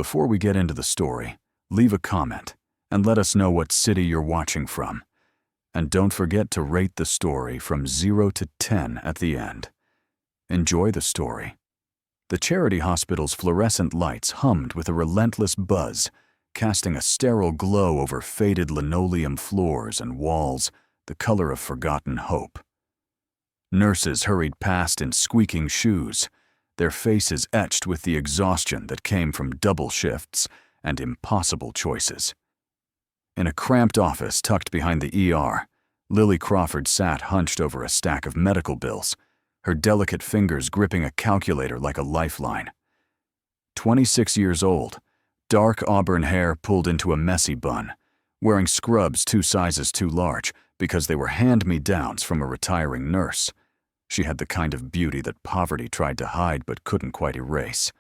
Before we get into the story, leave a comment and let us know what city you're watching from. And don't forget to rate the story from 0 to 10 at the end. Enjoy the story. The charity hospital's fluorescent lights hummed with a relentless buzz, casting a sterile glow over faded linoleum floors and walls, the color of forgotten hope. Nurses hurried past in squeaking shoes, their faces etched with the exhaustion that came from double shifts and impossible choices. In a cramped office tucked behind the ER, Lily Crawford sat hunched over a stack of medical bills, her delicate fingers gripping a calculator like a lifeline. 26 years old, dark auburn hair pulled into a messy bun, wearing scrubs 2 sizes too large because they were hand-me-downs from a retiring nurse. She had the kind of beauty that poverty tried to hide but couldn't quite erase.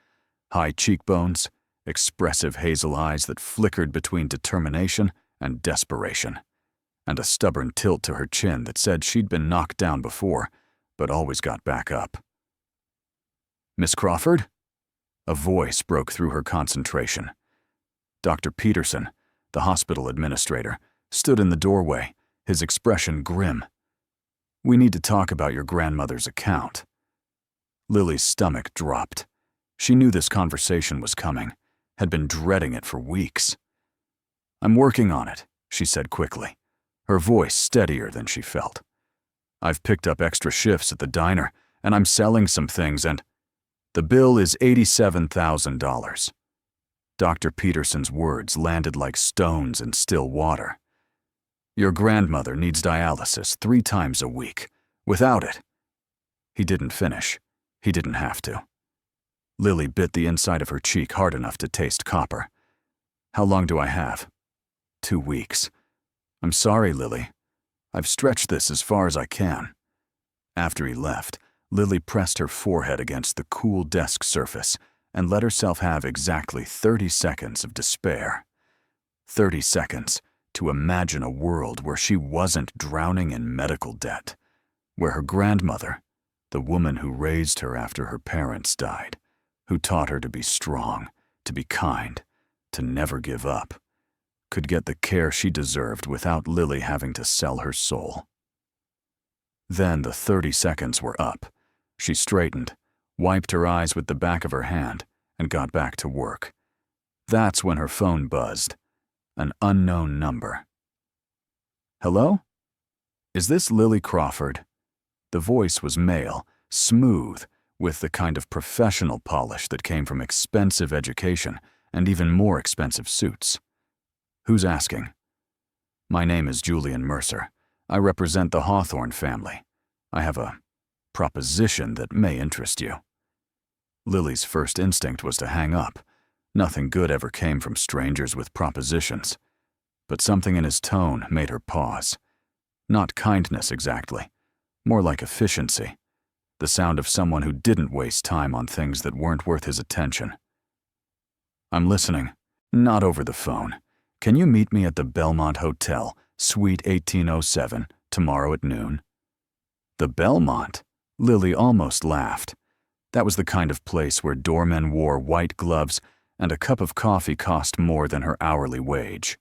High cheekbones, expressive hazel eyes that flickered between determination and desperation, and a stubborn tilt to her chin that said she'd been knocked down before, but always got back up. "Miss Crawford?" A voice broke through her concentration. Dr. Peterson, the hospital administrator, stood in the doorway, his expression grim. "We need to talk about your grandmother's account." Lily's stomach dropped. She knew this conversation was coming, had been dreading it for weeks. "I'm working on it," she said quickly, her voice steadier than she felt. "I've picked up extra shifts at the diner, and I'm selling some things, and the bill is $87,000. Dr. Peterson's words landed like stones in still water. "Your grandmother needs dialysis 3 times a week. Without it—" He didn't finish. He didn't have to. Lily bit the inside of her cheek hard enough to taste copper. "How long do I have?" 2 weeks. "I'm sorry, Lily. I've stretched this as far as I can." After he left, Lily pressed her forehead against the cool desk surface and let herself have exactly 30 seconds of despair. 30 seconds to imagine a world where she wasn't drowning in medical debt, where her grandmother, the woman who raised her after her parents died, who taught her to be strong, to be kind, to never give up, could get the care she deserved without Lily having to sell her soul. Then the 30 seconds were up. She straightened, wiped her eyes with the back of her hand, and got back to work. That's when her phone buzzed. An unknown number. "Hello? Is this Lily Crawford?" The voice was male, smooth, with the kind of professional polish that came from expensive education and even more expensive suits. "Who's asking?" "My name is Julian Mercer. I represent the Hawthorne family. I have a proposition that may interest you." Lily's first instinct was to hang up. Nothing good ever came from strangers with propositions. But something in his tone made her pause. Not kindness exactly, more like efficiency. The sound of someone who didn't waste time on things that weren't worth his attention. "I'm listening. Not over the phone. Can you meet me at the Belmont Hotel, Suite 1807, tomorrow at noon?" The Belmont? Lily almost laughed. That was the kind of place where doormen wore white gloves and a cup of coffee cost more than her hourly wage.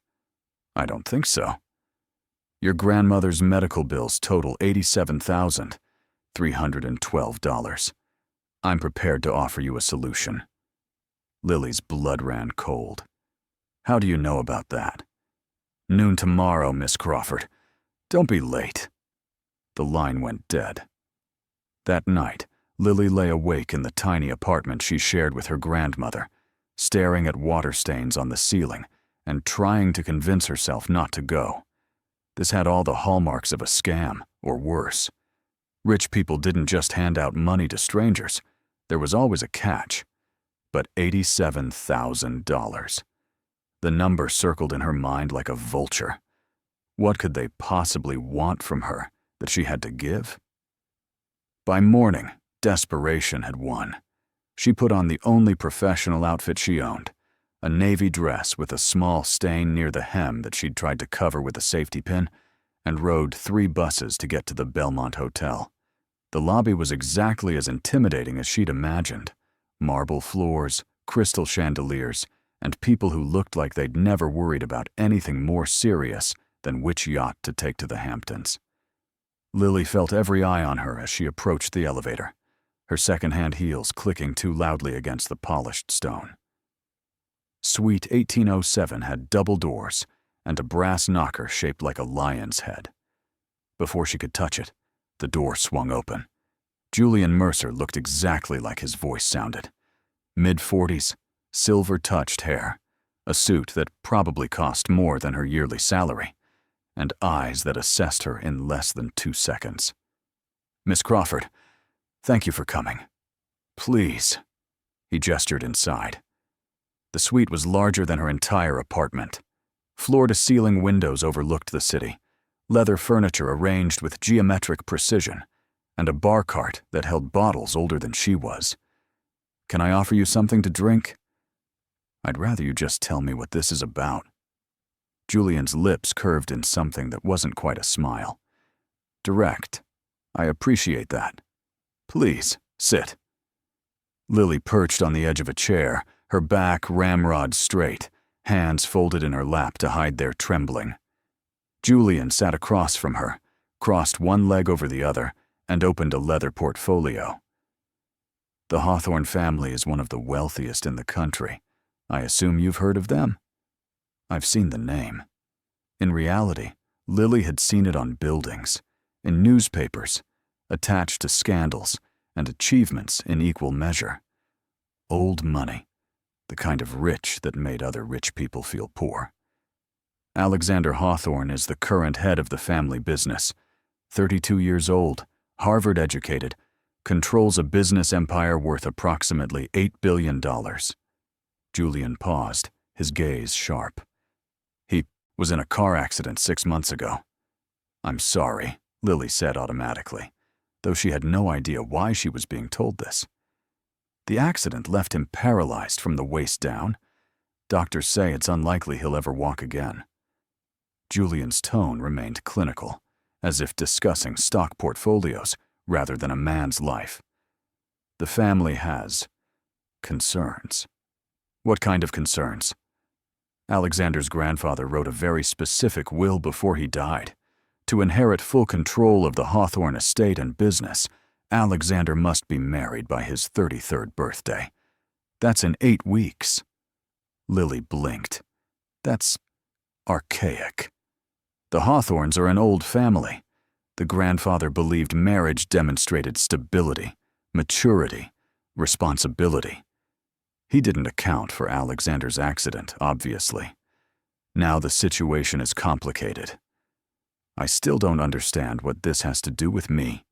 "I don't think so." "Your grandmother's medical bills total $87,312. I'm prepared to offer you a solution." Lily's blood ran cold. "How do you know about that?" "Noon tomorrow, Miss Crawford. Don't be late." The line went dead. That night, Lily lay awake in the tiny apartment she shared with her grandmother, staring at water stains on the ceiling and trying to convince herself not to go. This had all the hallmarks of a scam, or worse. Rich people didn't just hand out money to strangers. There was always a catch. But $87,000. The number circled in her mind like a vulture. What could they possibly want from her that she had to give? By morning, desperation had won. She put on the only professional outfit she owned, a navy dress with a small stain near the hem that she'd tried to cover with a safety pin, and rode 3 buses to get to the Belmont Hotel. The lobby was exactly as intimidating as she'd imagined. Marble floors, crystal chandeliers, and people who looked like they'd never worried about anything more serious than which yacht to take to the Hamptons. Lily felt every eye on her as she approached the elevator, her second-hand heels clicking too loudly against the polished stone. Suite 1807 had double doors and a brass knocker shaped like a lion's head. Before she could touch it, the door swung open. Julian Mercer looked exactly like his voice sounded. Mid-40s, silver-touched hair, a suit that probably cost more than her yearly salary, and eyes that assessed her in less than 2 seconds. "Miss Crawford, thank you for coming. Please." He gestured inside. The suite was larger than her entire apartment. Floor-to-ceiling windows overlooked the city, leather furniture arranged with geometric precision, and a bar cart that held bottles older than she was. "Can I offer you something to drink?" "I'd rather you just tell me what this is about." Julian's lips curved in something that wasn't quite a smile. "Direct. I appreciate that. Please, sit." Lily perched on the edge of a chair, her back ramrod straight, hands folded in her lap to hide their trembling. Julian sat across from her, crossed one leg over the other, and opened a leather portfolio. "The Hawthorne family is one of the wealthiest in the country. I assume you've heard of them?" "I've seen the name." In reality, Lily had seen it on buildings, in newspapers, attached to scandals and achievements in equal measure. Old money, the kind of rich that made other rich people feel poor. Alexander Hawthorne is the current head of the family business. 32 years old, Harvard-educated, controls a business empire worth approximately $8 billion. Julian paused, his gaze sharp. "He was in a car accident 6 months ago." "I'm sorry," Lily said automatically, though she had no idea why she was being told this. "The accident left him paralyzed from the waist down. Doctors say it's unlikely he'll ever walk again." Julian's tone remained clinical, as if discussing stock portfolios rather than a man's life. "The family has concerns." "What kind of concerns?" "Alexander's grandfather wrote a very specific will before he died. To inherit full control of the Hawthorne estate and business, Alexander must be married by his 33rd birthday. That's in 8 weeks. Lily blinked. "That's archaic. The Hawthornes are an old family. The grandfather believed marriage demonstrated stability, maturity, responsibility. He didn't account for Alexander's accident, obviously. Now the situation is complicated. I still don't understand what this has to do with me."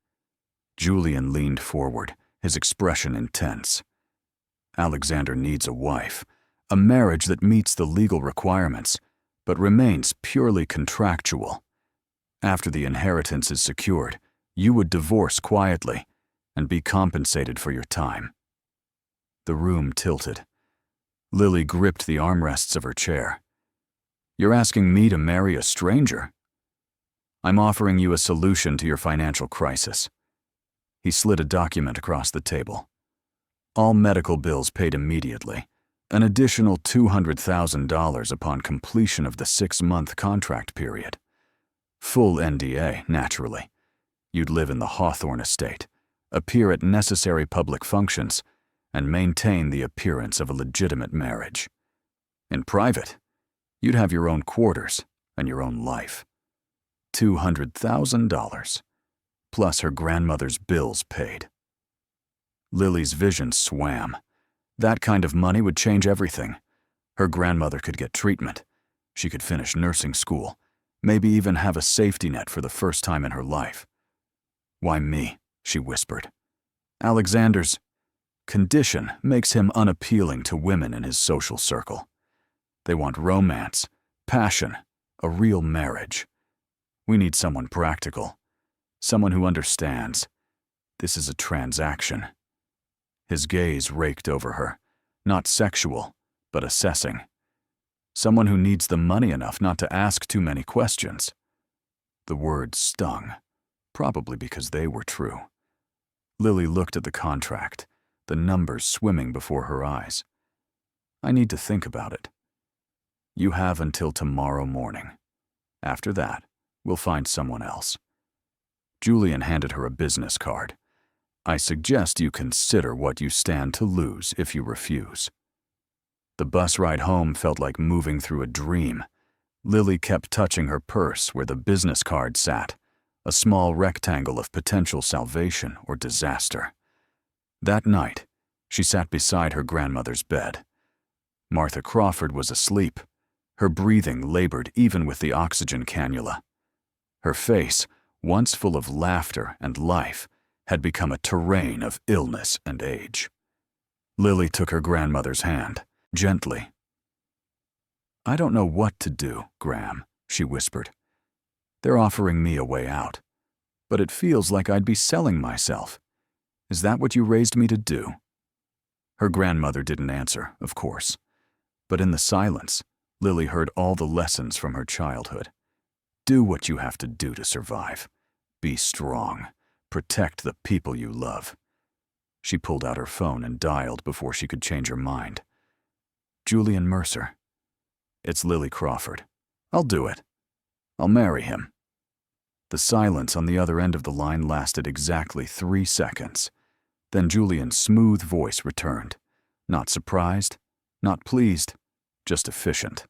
Julian leaned forward, his expression intense. "Alexander needs a wife, a marriage that meets the legal requirements, but remains purely contractual. After the inheritance is secured, you would divorce quietly and be compensated for your time." The room tilted. Lily gripped the armrests of her chair. "You're asking me to marry a stranger?" "I'm offering you a solution to your financial crisis." He slid a document across the table. "All medical bills paid immediately. An additional $200,000 upon completion of the 6-month contract period. Full NDA, naturally. You'd live in the Hawthorne estate, appear at necessary public functions, and maintain the appearance of a legitimate marriage. In private, you'd have your own quarters and your own life. $200,000, plus her grandmother's bills paid." Lily's vision swam. That kind of money would change everything. Her grandmother could get treatment. She could finish nursing school, maybe even have a safety net for the first time in her life. "Why me?" she whispered. "Alexander's condition makes him unappealing to women in his social circle. They want romance, passion, a real marriage. We need someone practical, someone who understands. This is a transaction." His gaze raked over her, not sexual, but assessing. Someone who needs the money enough not to ask too many questions. The words stung, probably because they were true. Lily looked at the contract, the numbers swimming before her eyes. I need to think about it. You have until tomorrow morning. After that, we'll find someone else. Julian handed her a business card. I suggest you consider what you stand to lose if you refuse. The bus ride home felt like moving through a dream. Lily kept touching her purse where the business card sat, a small rectangle of potential salvation or disaster. That night, she sat beside her grandmother's bed. Martha Crawford was asleep. Her breathing labored even with the oxygen cannula. Her face, once full of laughter and life, had become a terrain of illness and age. Lily took her grandmother's hand, gently. I don't know what to do, Gram, she whispered. They're offering me a way out, but it feels like I'd be selling myself. Is that what you raised me to do? Her grandmother didn't answer, of course, but in the silence, Lily heard all the lessons from her childhood. Do what you have to do to survive. Be strong. Protect the people you love. She pulled out her phone and dialed before she could change her mind. Julian Mercer. It's Lily Crawford. I'll do it. I'll marry him. The silence on the other end of the line lasted exactly 3 seconds. Then Julian's smooth voice returned. Not surprised, not pleased, just efficient.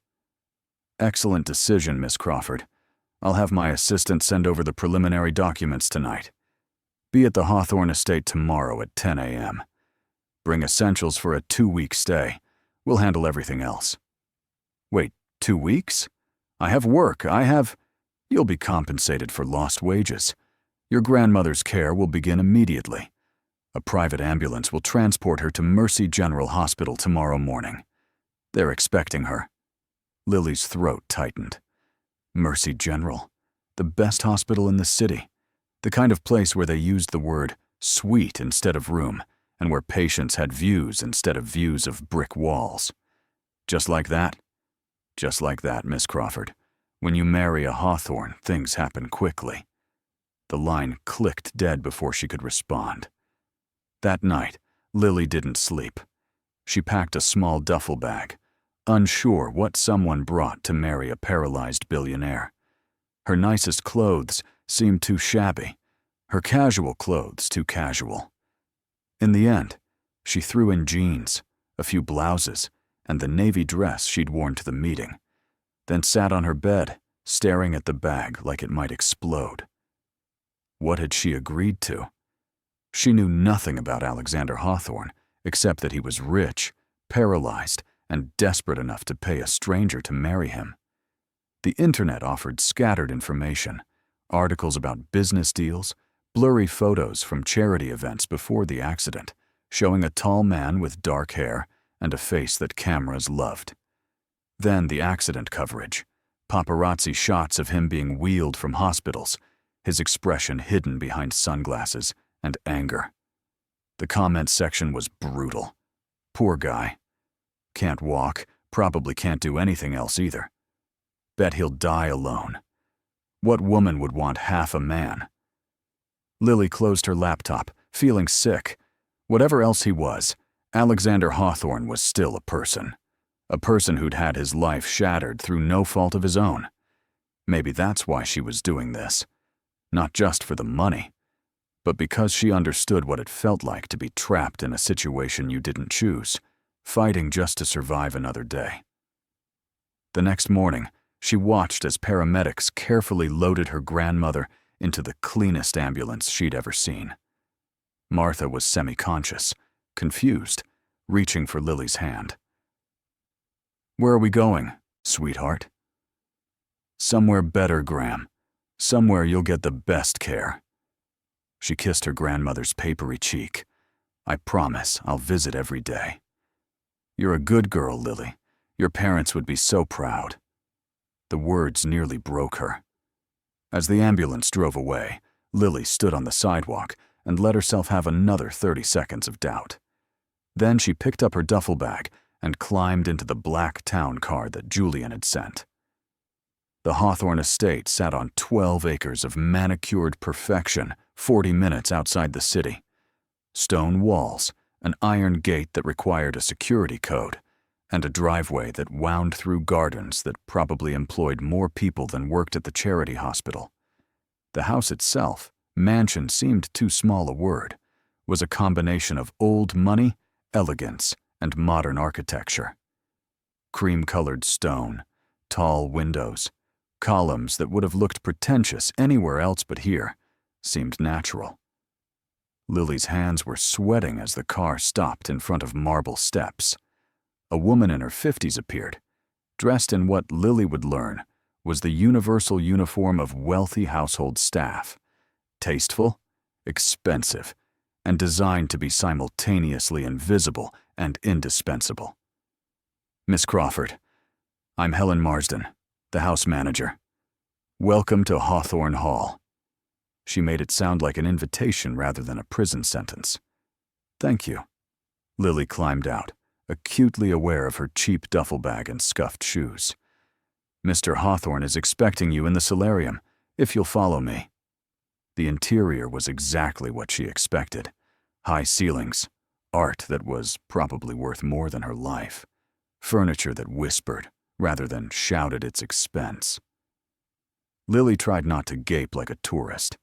Excellent decision, Miss Crawford. I'll have my assistant send over the preliminary documents tonight. Be at the Hawthorne estate tomorrow at 10 a.m. Bring essentials for a 2-week stay. We'll handle everything else. Wait, 2 weeks? I have work, You'll be compensated for lost wages. Your grandmother's care will begin immediately. A private ambulance will transport her to Mercy General Hospital tomorrow morning. They're expecting her. Lily's throat tightened. Mercy General, the best hospital in the city. The kind of place where they used the word suite instead of room, and where patients had views instead of views of brick walls. Just like that? Just like that, Miss Crawford. When you marry a Hawthorne, things happen quickly. The line clicked dead before she could respond. That night, Lily didn't sleep. She packed a small duffel bag, unsure what someone brought to marry a paralyzed billionaire. Her nicest clothes seemed too shabby, her casual clothes too casual. In the end, she threw in jeans, a few blouses, and the navy dress she'd worn to the meeting, then sat on her bed, staring at the bag like it might explode. What had she agreed to? She knew nothing about Alexander Hawthorne, except that he was rich, paralyzed, and desperate enough to pay a stranger to marry him. The internet offered scattered information, articles about business deals, blurry photos from charity events before the accident, showing a tall man with dark hair and a face that cameras loved. Then the accident coverage, paparazzi shots of him being wheeled from hospitals, his expression hidden behind sunglasses, and anger. The comment section was brutal. Poor guy. Can't walk, probably can't do anything else either. Bet he'll die alone. What woman would want half a man? Lily closed her laptop, feeling sick. Whatever else he was, Alexander Hawthorne was still a person who'd had his life shattered through no fault of his own. Maybe that's why she was doing this. Not just for the money, but because she understood what it felt like to be trapped in a situation you didn't choose, fighting just to survive another day. The next morning, she watched as paramedics carefully loaded her grandmother into the cleanest ambulance she'd ever seen. Martha was semi-conscious, confused, reaching for Lily's hand. Where are we going, sweetheart? Somewhere better, Gram. Somewhere you'll get the best care. She kissed her grandmother's papery cheek. I promise I'll visit every day. You're a good girl, Lily. Your parents would be so proud. The words nearly broke her. As the ambulance drove away, Lily stood on the sidewalk and let herself have another 30 seconds of doubt. Then she picked up her duffel bag and climbed into the black town car that Julian had sent. The Hawthorne estate sat on 12 acres of manicured perfection 40 minutes outside the city. Stone walls, an iron gate that required a security code, and a driveway that wound through gardens that probably employed more people than worked at the charity hospital. The house itself, mansion seemed too small a word, was a combination of old money, elegance, and modern architecture. Cream-colored stone, tall windows, columns that would have looked pretentious anywhere else but here, seemed natural. Lily's hands were sweating as the car stopped in front of marble steps. A woman in her 50s appeared, dressed in what Lily would learn was the universal uniform of wealthy household staff. Tasteful, expensive, and designed to be simultaneously invisible and indispensable. "Miss Crawford, I'm Helen Marsden, the house manager. Welcome to Hawthorne Hall." She made it sound like an invitation rather than a prison sentence. "Thank you." Lily climbed out, acutely aware of her cheap duffel bag and scuffed shoes. "Mr. Hawthorne is expecting you in the solarium, if you'll follow me." The interior was exactly what she expected. High ceilings, art that was probably worth more than her life, furniture that whispered rather than shouted its expense. Lily tried not to gape like a tourist.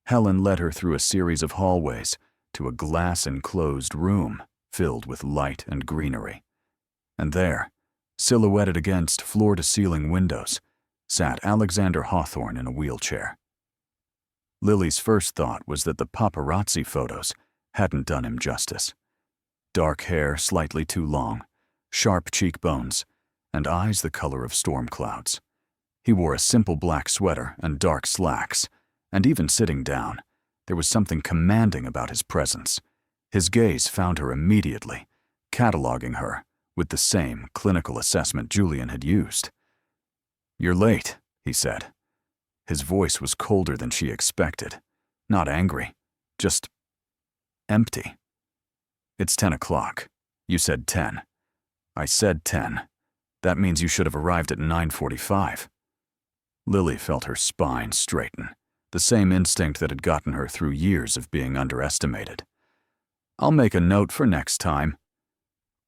Helen led her through a series of hallways to a glass-enclosed room filled with light and greenery. And there, silhouetted against floor-to-ceiling windows, sat Alexander Hawthorne in a wheelchair. Lily's first thought was that the paparazzi photos hadn't done him justice. Dark hair slightly too long, sharp cheekbones, and eyes the color of storm clouds. He wore a simple black sweater and dark slacks, and even sitting down, there was something commanding about his presence. His gaze found her immediately, cataloging her with the same clinical assessment Julian had used. "You're late," he said. His voice was colder than she expected. Not angry, just empty. "It's 10 o'clock. You said 10. I said 10. That means you should have arrived at 9:45. Lily felt her spine straighten, the same instinct that had gotten her through years of being underestimated. "I'll make a note for next time."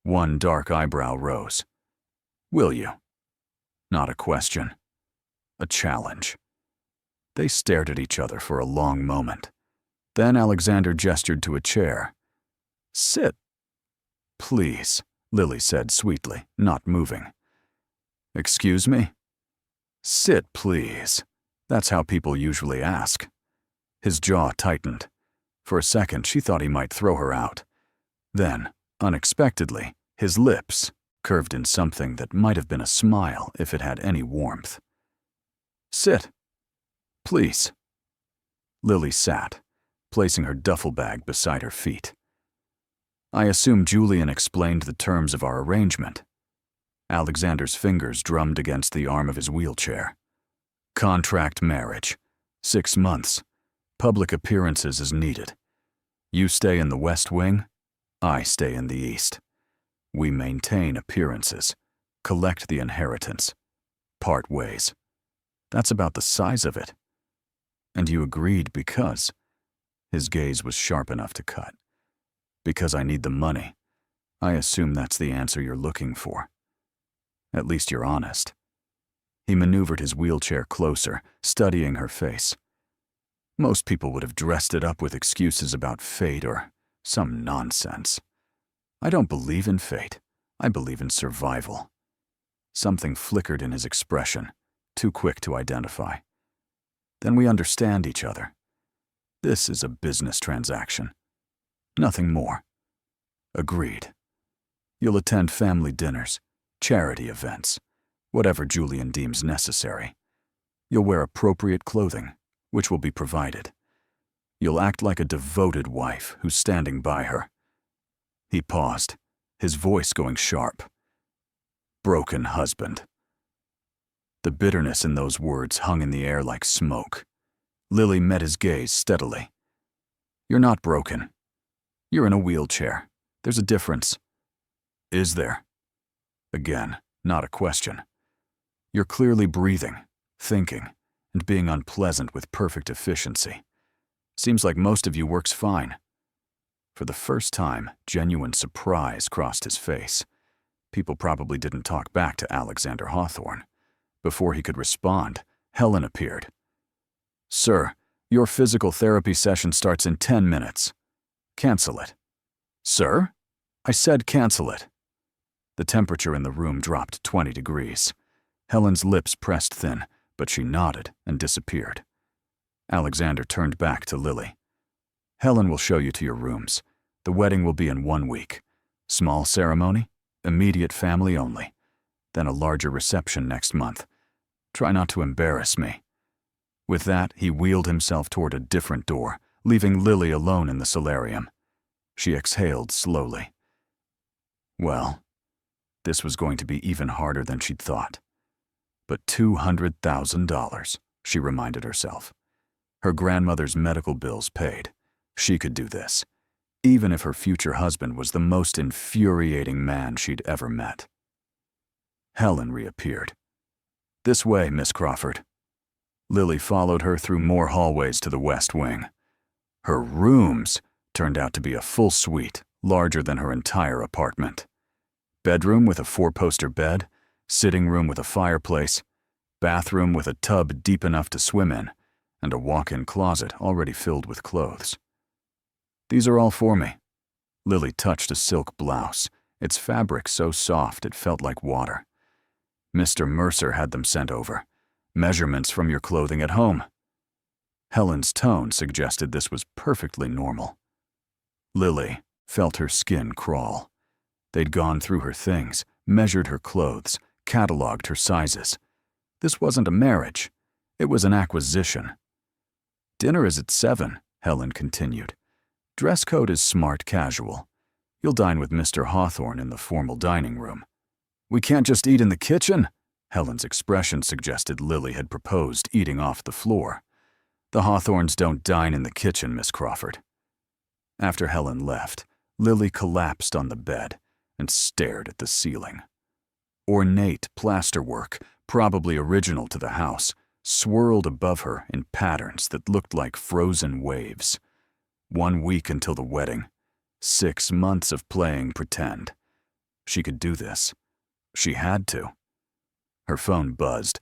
One dark eyebrow rose. "Will you?" Not a question. A challenge. They stared at each other for a long moment. Then Alexander gestured to a chair. "Sit." "Please," Lily said sweetly, not moving. "Excuse me?" "Sit, please." That's how people usually ask. His jaw tightened. For a second, she thought he might throw her out. Then, unexpectedly, his lips curved in something that might have been a smile if it had any warmth. "Sit. Please." Lily sat, placing her duffel bag beside her feet. "I assume Julian explained the terms of our arrangement." Alexander's fingers drummed against the arm of his wheelchair. "Contract marriage. 6 months. Public appearances as needed. You stay in the West Wing, I stay in the East. We maintain appearances, collect the inheritance, part ways. That's about the size of it. And you agreed because..." His gaze was sharp enough to cut. "Because I need the money. I assume that's the answer you're looking for. At least you're honest." He maneuvered his wheelchair closer, studying her face. Most people would have dressed it up with excuses about fate or some nonsense. "I don't believe in fate. I believe in survival." Something flickered in his expression, too quick to identify. "Then we understand each other. This is a business transaction. Nothing more." "Agreed. You'll attend family dinners, charity events, whatever Julian deems necessary. You'll wear appropriate clothing, which will be provided. You'll act like a devoted wife who's standing by her." He paused, his voice going sharp. "Broken husband." The bitterness in those words hung in the air like smoke. Lily met his gaze steadily. "You're not broken. You're in a wheelchair. There's a difference." "Is there?" Again, not a question. "You're clearly breathing, thinking, and being unpleasant with perfect efficiency. Seems like most of you works fine." For the first time, genuine surprise crossed his face. People probably didn't talk back to Alexander Hawthorne. Before he could respond, Helen appeared. "Sir, your physical therapy session starts in 10 minutes. Cancel it." "Sir? I said cancel it." The temperature in the room dropped 20 degrees. Helen's lips pressed thin, but she nodded and disappeared. Alexander turned back to Lily. "Helen will show you to your rooms. The wedding will be in 1 week. Small ceremony, immediate family only. Then a larger reception next month. Try not to embarrass me." With that, he wheeled himself toward a different door, leaving Lily alone in the solarium. She exhaled slowly. Well, this was going to be even harder than she'd thought. But $200,000, she reminded herself. Her grandmother's medical bills paid. She could do this, even if her future husband was the most infuriating man she'd ever met. Helen reappeared. "This way, Miss Crawford." Lily followed her through more hallways to the west wing. Her rooms turned out to be a full suite, larger than her entire apartment. Bedroom with a 4-poster bed, sitting room with a fireplace, bathroom with a tub deep enough to swim in, and a walk-in closet already filled with clothes. "These are all for me." Lily touched a silk blouse, its fabric so soft it felt like water. "Mr. Mercer had them sent over. Measurements from your clothing at home." Helen's tone suggested this was perfectly normal. Lily felt her skin crawl. They'd gone through her things, measured her clothes, cataloged her sizes. This wasn't a marriage. It was an acquisition. "Dinner is at 7, Helen continued. "Dress code is smart casual. You'll dine with Mr. Hawthorne in the formal dining room." "We can't just eat in the kitchen?" Helen's expression suggested Lily had proposed eating off the floor. "The Hawthornes don't dine in the kitchen, Miss Crawford." After Helen left, Lily collapsed on the bed and stared at the ceiling. Ornate plasterwork, probably original to the house, swirled above her in patterns that looked like frozen waves. 1 week until the wedding. 6 months of playing pretend. She could do this. She had to. Her phone buzzed.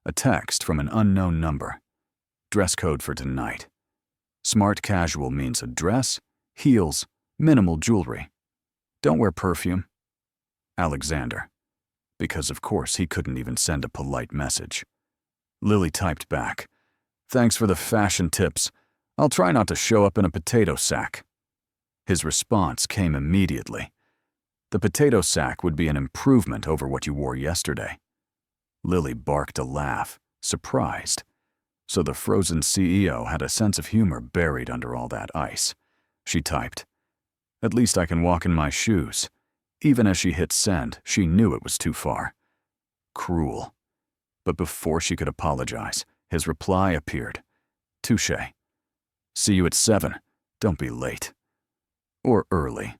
A text from an unknown number. Dress code for tonight. Smart casual means a dress, heels, minimal jewelry. Don't wear perfume. Alexander. Because of course he couldn't even send a polite message. Lily typed back. "Thanks for the fashion tips. I'll try not to show up in a potato sack." His response came immediately. "The potato sack would be an improvement over what you wore yesterday." Lily barked a laugh, surprised. So the frozen CEO had a sense of humor buried under all that ice. She typed, "At least I can walk in my shoes." Even as she hit send, she knew it was too far. Cruel. But before she could apologize, his reply appeared. "Touché. See you at 7. Don't be late." Or early.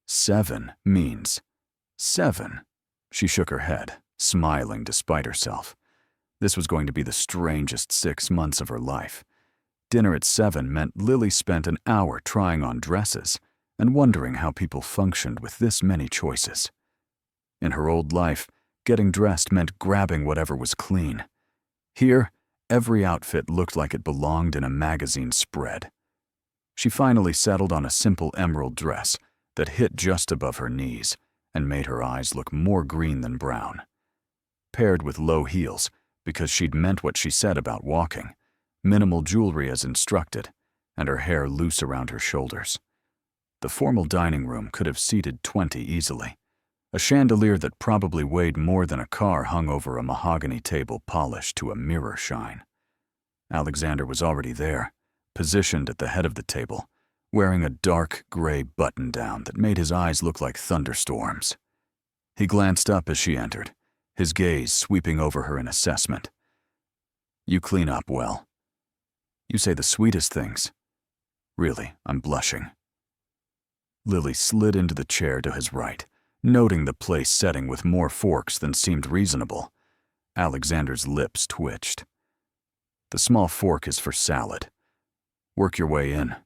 7 means 7. She shook her head, smiling despite herself. This was going to be the strangest 6 months of her life. Dinner at 7 meant Lily spent an hour trying on dresses and wondering how people functioned with this many choices. In her old life, getting dressed meant grabbing whatever was clean. Here, every outfit looked like it belonged in a magazine spread. She finally settled on a simple emerald dress that hit just above her knees and made her eyes look more green than brown. Paired with low heels, because she'd meant what she said about walking, minimal jewelry as instructed, and her hair loose around her shoulders. The formal dining room could have seated 20 easily. A chandelier that probably weighed more than a car hung over a mahogany table polished to a mirror shine. Alexander was already there, positioned at the head of the table, wearing a dark gray button-down that made his eyes look like thunderstorms. He glanced up as she entered, his gaze sweeping over her in assessment. "You clean up well. You say the sweetest things. Really, I'm blushing." Lily slid into the chair to his right, noting the place setting with more forks than seemed reasonable. Alexander's lips twitched. "The small fork is for salad. Work your way in."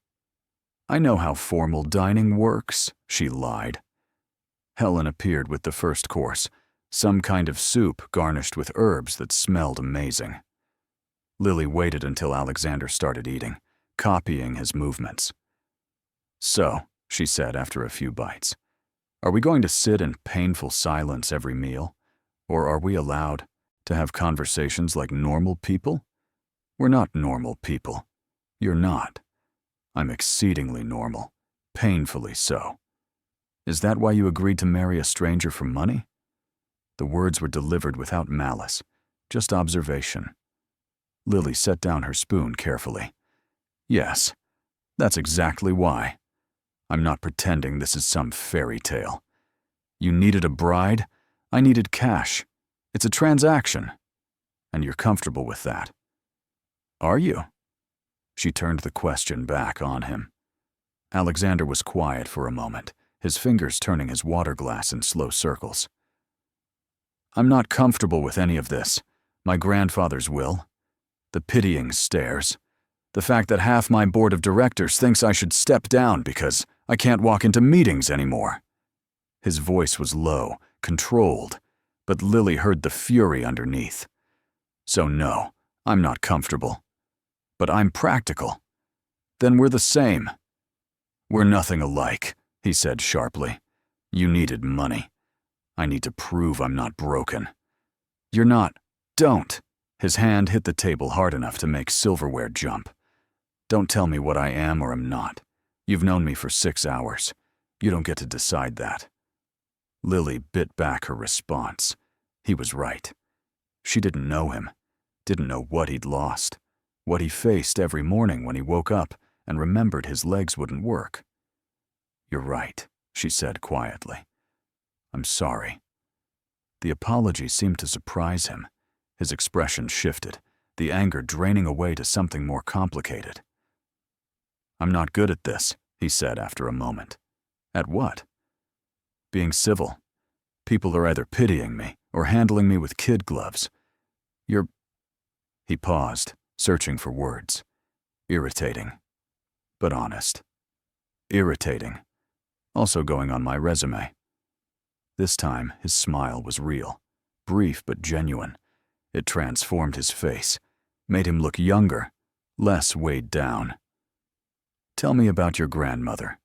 "I know how formal dining works," she lied. Helen appeared with the first course, some kind of soup garnished with herbs that smelled amazing. Lily waited until Alexander started eating, copying his movements. "So," she said after a few bites, "are we going to sit in painful silence every meal? Or are we allowed to have conversations like normal people? We're not normal people. You're not. I'm exceedingly normal, painfully so. Is that why you agreed to marry a stranger for money?" The words were delivered without malice, just observation. Lily set down her spoon carefully. "Yes, that's exactly why. I'm not pretending this is some fairy tale. You needed a bride, I needed cash. It's a transaction. And you're comfortable with that. Are you?" She turned the question back on him. Alexander was quiet for a moment, his fingers turning his water glass in slow circles. "I'm not comfortable with any of this. My grandfather's will, the pitying stares, the fact that half my board of directors thinks I should step down because I can't walk into meetings anymore." His voice was low, controlled, but Lily heard the fury underneath. "So no, I'm not comfortable. But I'm practical. Then we're the same." "We're nothing alike," he said sharply. "You needed money. I need to prove I'm not broken. You're not. Don't." His hand hit the table hard enough to make silverware jump. "Don't tell me what I am or am not. You've known me for 6 hours. You don't get to decide that." Lily bit back her response. He was right. She didn't know him, didn't know what he'd lost, what he faced every morning when he woke up and remembered his legs wouldn't work. "You're right," she said quietly. "I'm sorry." The apology seemed to surprise him. His expression shifted, the anger draining away to something more complicated. "I'm not good at this," he said after a moment. "At what?" "Being civil. People are either pitying me or handling me with kid gloves. You're—" He paused, searching for words. "Irritating. But honest. Irritating. Also going on my resume." This time, his smile was real, brief but genuine. It transformed his face, made him look younger, less weighed down. "Tell me about your grandmother."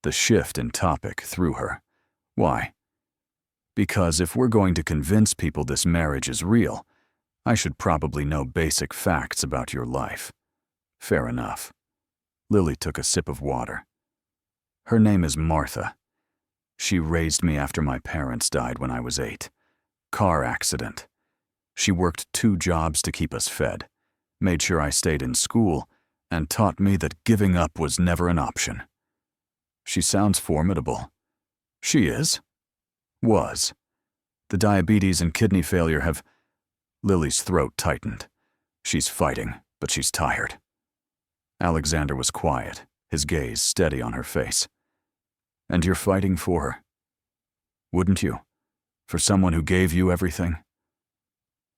The shift in topic threw her. "Why?" "Because if we're going to convince people this marriage is real, I should probably know basic facts about your life." "Fair enough." Lily took a sip of water. "Her name is Martha. She raised me after my parents died when I was 8. Car accident. She worked 2 jobs to keep us fed, made sure I stayed in school, and taught me that giving up was never an option." "She sounds formidable." "She is. Was. The diabetes and kidney failure have—" Lily's throat tightened. "She's fighting, but she's tired." Alexander was quiet, his gaze steady on her face. "And you're fighting for her? Wouldn't you? For someone who gave you everything?"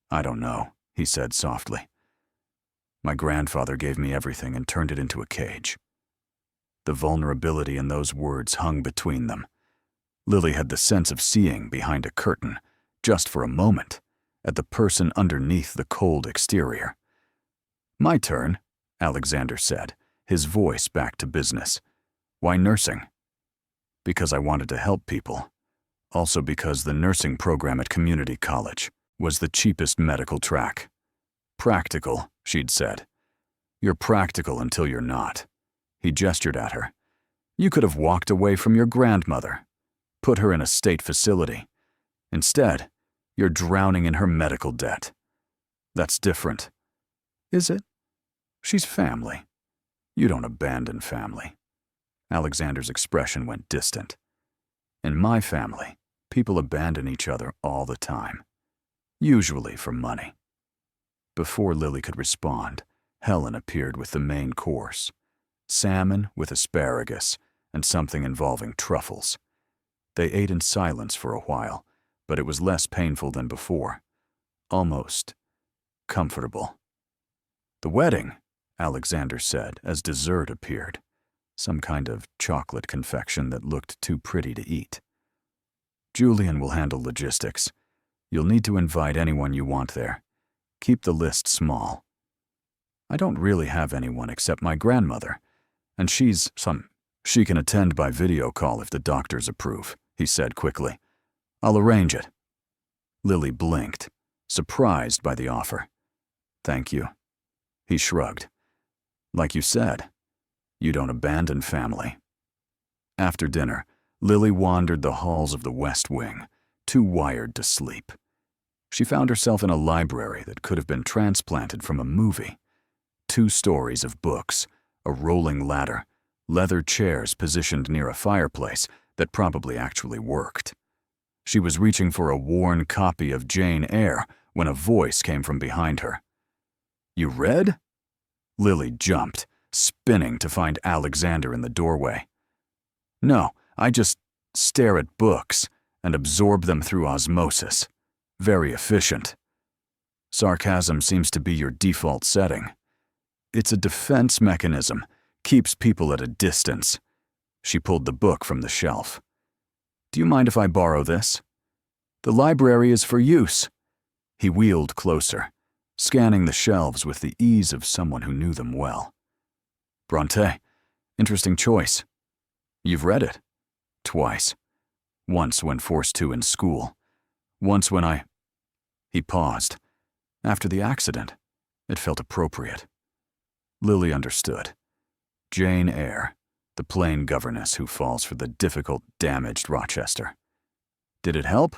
"I don't know," he said softly. "My grandfather gave me everything and turned it into a cage." The vulnerability in those words hung between them. Lily had the sense of seeing behind a curtain, just for a moment, at the person underneath the cold exterior. "My turn," Alexander said, his voice back to business. "Why nursing?" "Because I wanted to help people. Also because the nursing program at community college was the cheapest medical track." "Practical," she'd said. "You're practical until you're not." He gestured at her. "You could have walked away from your grandmother, put her in a state facility. Instead, you're drowning in her medical debt. That's different." "Is it? She's family. You don't abandon family." Alexander's expression went distant. "In my family, people abandon each other all the time. Usually for money." Before Lily could respond, Helen appeared with the main course. Salmon with asparagus and something involving truffles. They ate in silence for a while, but it was less painful than before. Almost comfortable. "The wedding," Alexander said as dessert appeared. Some kind of chocolate confection that looked too pretty to eat. Julian will handle logistics. You'll need to invite anyone you want there. Keep the list small. I don't really have anyone except my grandmother, and she can attend by video call if the doctors approve, he said quickly. I'll arrange it. Lily blinked, surprised by the offer. Thank you. He shrugged. Like you said, you don't abandon family. After dinner, Lily wandered the halls of the West Wing, too wired to sleep. She found herself in a library that could have been transplanted from a movie. 2 stories of books, a rolling ladder, leather chairs positioned near a fireplace that probably actually worked. She was reaching for a worn copy of Jane Eyre when a voice came from behind her. You read? Lily jumped, spinning to find Alexander in the doorway. No, I just stare at books and absorb them through osmosis. Very efficient. Sarcasm seems to be your default setting. It's a defense mechanism, keeps people at a distance. She pulled the book from the shelf. Do you mind if I borrow this? The library is for use. He wheeled closer, scanning the shelves with the ease of someone who knew them well. Bronte, interesting choice. You've read it? Twice. Once when forced to in school. Once when He paused. After the accident, it felt appropriate. Lily understood. Jane Eyre, the plain governess who falls for the difficult, damaged Rochester. Did it help?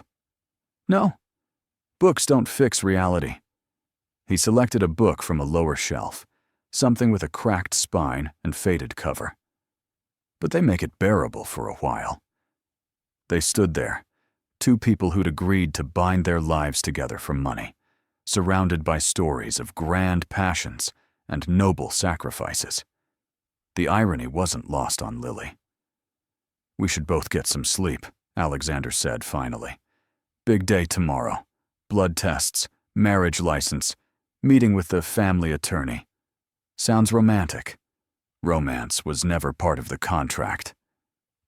No. Books don't fix reality. He selected a book from a lower shelf, something with a cracked spine and faded cover. But they make it bearable for a while. They stood there, 2 people who'd agreed to bind their lives together for money, surrounded by stories of grand passions and noble sacrifices. The irony wasn't lost on Lily. We should both get some sleep, Alexander said finally. Big day tomorrow. Blood tests, marriage license, meeting with the family attorney. Sounds romantic. Romance was never part of the contract.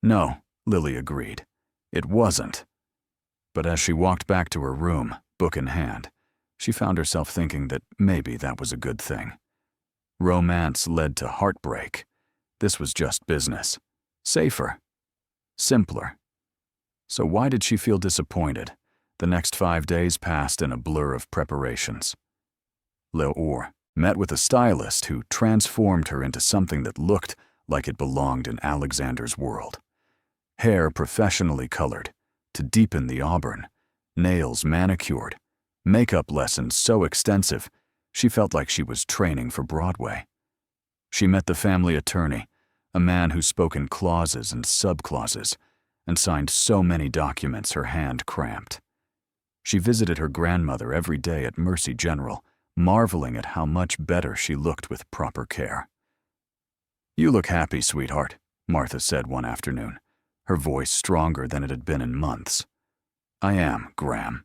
No, Lily agreed. It wasn't. But as she walked back to her room, book in hand, she found herself thinking that maybe that was a good thing. Romance led to heartbreak. This was just business. Safer. Simpler. So why did she feel disappointed? The next 5 days passed in a blur of preparations. Leor met with a stylist who transformed her into something that looked like it belonged in Alexander's world. Hair professionally colored, to deepen the auburn, nails manicured, makeup lessons so extensive, she felt like she was training for Broadway. She met the family attorney, a man who spoke in clauses and subclauses, and signed so many documents her hand cramped. She visited her grandmother every day at Mercy General, marveling at how much better she looked with proper care. You look happy, sweetheart, Martha said one afternoon, her voice stronger than it had been in months. I am, Graham.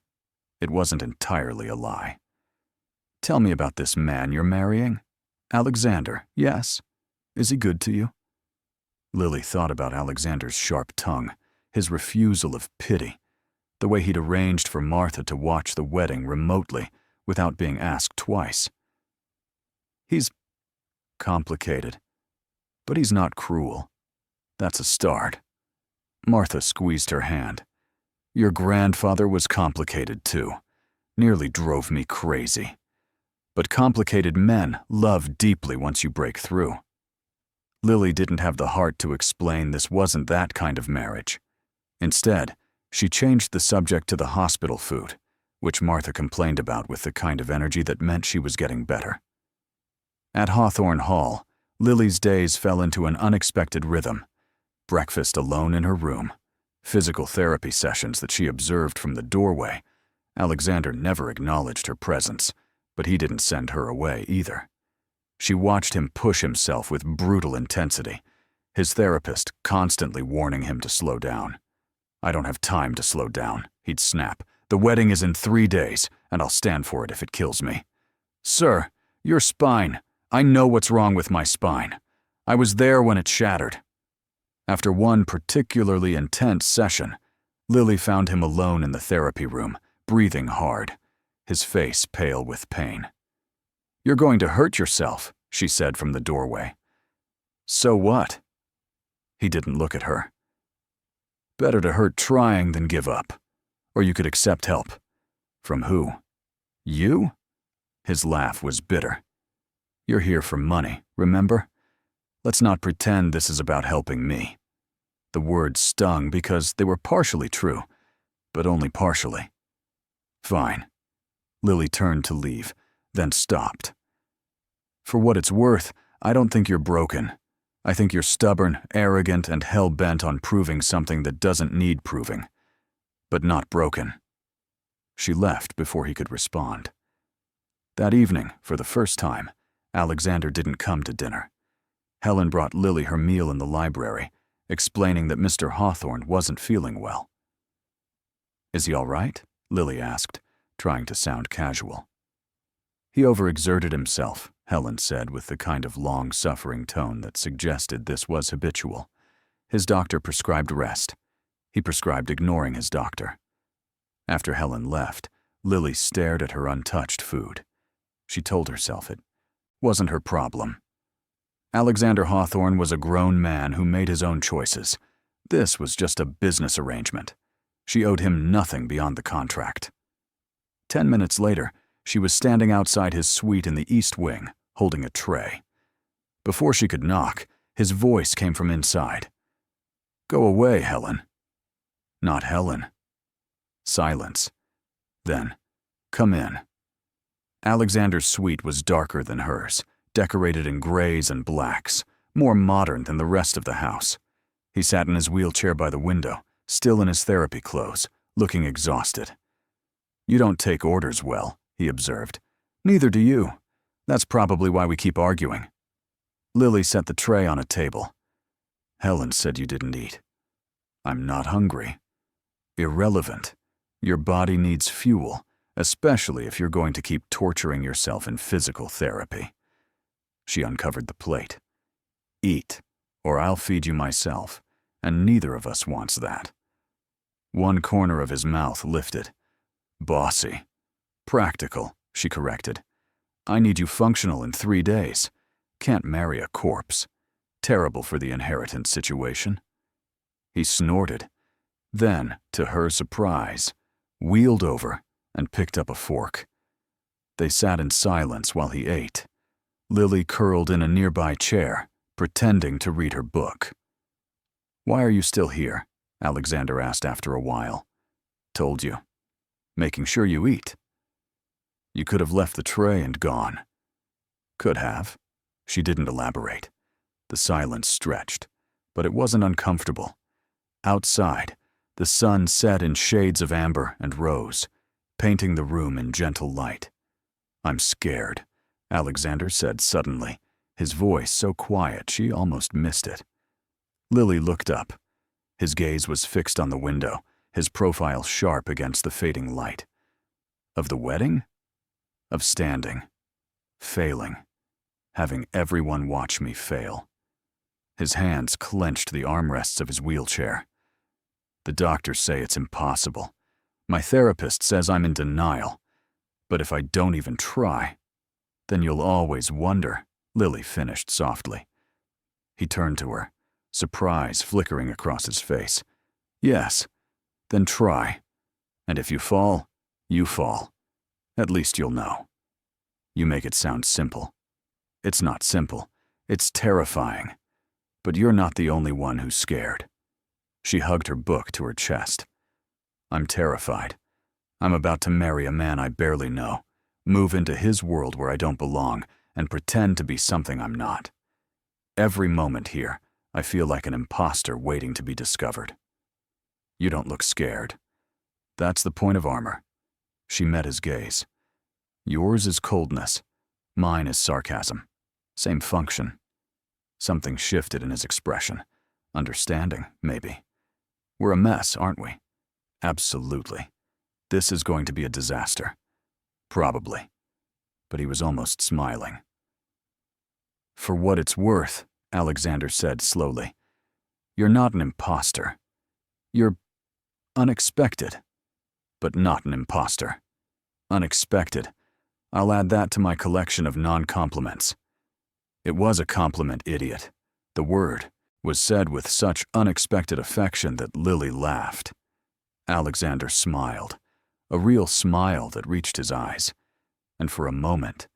It wasn't entirely a lie. Tell me about this man you're marrying. Alexander, yes? Is he good to you? Lily thought about Alexander's sharp tongue, his refusal of pity, the way he'd arranged for Martha to watch the wedding remotely without being asked twice. He's complicated, but he's not cruel. That's a start. Martha squeezed her hand. Your grandfather was complicated too. Nearly drove me crazy. But complicated men love deeply once you break through. Lily didn't have the heart to explain this wasn't that kind of marriage. Instead, she changed the subject to the hospital food, which Martha complained about with the kind of energy that meant she was getting better. At Hawthorne Hall, Lily's days fell into an unexpected rhythm. Breakfast alone in her room, physical therapy sessions that she observed from the doorway. Alexander never acknowledged her presence, but he didn't send her away either. She watched him push himself with brutal intensity, his therapist constantly warning him to slow down. I don't have time to slow down, he'd snap. The wedding is in 3 days, and I'll stand for it if it kills me. Sir, your spine. I know what's wrong with my spine. I was there when it shattered. After one particularly intense session, Lily found him alone in the therapy room, breathing hard, his face pale with pain. "You're going to hurt yourself," she said from the doorway. "So what?" He didn't look at her. "Better to hurt trying than give up. Or you could accept help." "From who? You?" His laugh was bitter. "You're here for money, remember? Let's not pretend this is about helping me." The words stung because they were partially true, but only partially. "Fine." Lily turned to leave, then stopped. "For what it's worth, I don't think you're broken. I think you're stubborn, arrogant, and hell-bent on proving something that doesn't need proving. But not broken." She left before he could respond. That evening, for the first time, Alexander didn't come to dinner. Helen brought Lily her meal in the library, explaining that Mr. Hawthorne wasn't feeling well. "Is he all right?" Lily asked, trying to sound casual. "He overexerted himself," Helen said with the kind of long-suffering tone that suggested this was habitual. "His doctor prescribed rest. He prescribed ignoring his doctor." After Helen left, Lily stared at her untouched food. She told herself it wasn't her problem. Alexander Hawthorne was a grown man who made his own choices. This was just a business arrangement. She owed him nothing beyond the contract. 10 minutes later, she was standing outside his suite in the East Wing, holding a tray. Before she could knock, his voice came from inside. "Go away, Helen." "Not Helen." Silence. Then, "Come in." Alexander's suite was darker than hers, decorated in grays and blacks, more modern than the rest of the house. He sat in his wheelchair by the window, still in his therapy clothes, looking exhausted. "You don't take orders well," he observed. "Neither do you. That's probably why we keep arguing." Lily set the tray on a table. "Helen said you didn't eat." "I'm not hungry." "Irrelevant. Your body needs fuel, especially if you're going to keep torturing yourself in physical therapy." She uncovered the plate. "Eat, or I'll feed you myself, and neither of us wants that." One corner of his mouth lifted. "Bossy." "Practical," she corrected. "I need you functional in 3 days. Can't marry a corpse. Terrible for the inheritance situation." He snorted. Then, to her surprise, wheeled over and picked up a fork. They sat in silence while he ate. Lily curled in a nearby chair, pretending to read her book. "Why are you still here?" Alexander asked after a while. "Told you. Making sure you eat." "You could have left the tray and gone." "Could have." She didn't elaborate. The silence stretched, but it wasn't uncomfortable. Outside, the sun set in shades of amber and rose, painting the room in gentle light. "I'm scared," Alexander said suddenly, his voice so quiet she almost missed it. Lily looked up. His gaze was fixed on the window, his profile sharp against the fading light. Of the wedding? Of standing. Failing. Having everyone watch me fail. His hands clenched the armrests of his wheelchair. "The doctors say it's impossible. My therapist says I'm in denial. But if I don't even try, then you'll always wonder," Lily finished softly. He turned to her, surprise flickering across his face. "Yes, then try. And if you fall, you fall. At least you'll know." "You make it sound simple." "It's not simple. It's terrifying. But you're not the only one who's scared." She hugged her book to her chest. "I'm terrified. I'm about to marry a man I barely know, move into his world where I don't belong, and pretend to be something I'm not. Every moment here, I feel like an imposter waiting to be discovered." "You don't look scared." "That's the point of armor." She met his gaze. "Yours is coldness. Mine is sarcasm. Same function." Something shifted in his expression. Understanding, maybe. "We're a mess, aren't we?" "Absolutely. This is going to be a disaster." "Probably." But he was almost smiling. "For what it's worth," Alexander said slowly, "you're not an imposter. You're unexpected, but not an imposter. Unexpected. I'll add that to my collection of non-compliments. It was a compliment, idiot. The word was said with such unexpected affection that Lily laughed. Alexander smiled, a real smile that reached his eyes. And for a moment,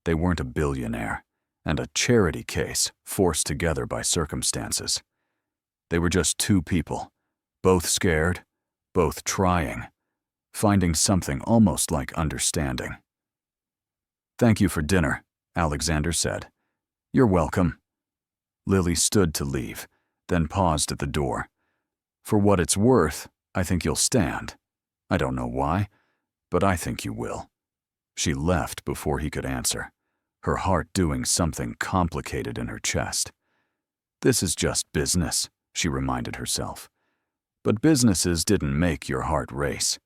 they weren't a billionaire and a charity case forced together by circumstances. They were just two people, both scared, both trying, finding something almost like understanding. "Thank you for dinner," Alexander said. "You're welcome." Lily stood to leave, then paused at the door. "For what it's worth, I think you'll stand. I don't know why, but I think you will." She left before he could answer, her heart doing something complicated in her chest. "This is just business," she reminded herself. But businesses didn't make your heart race.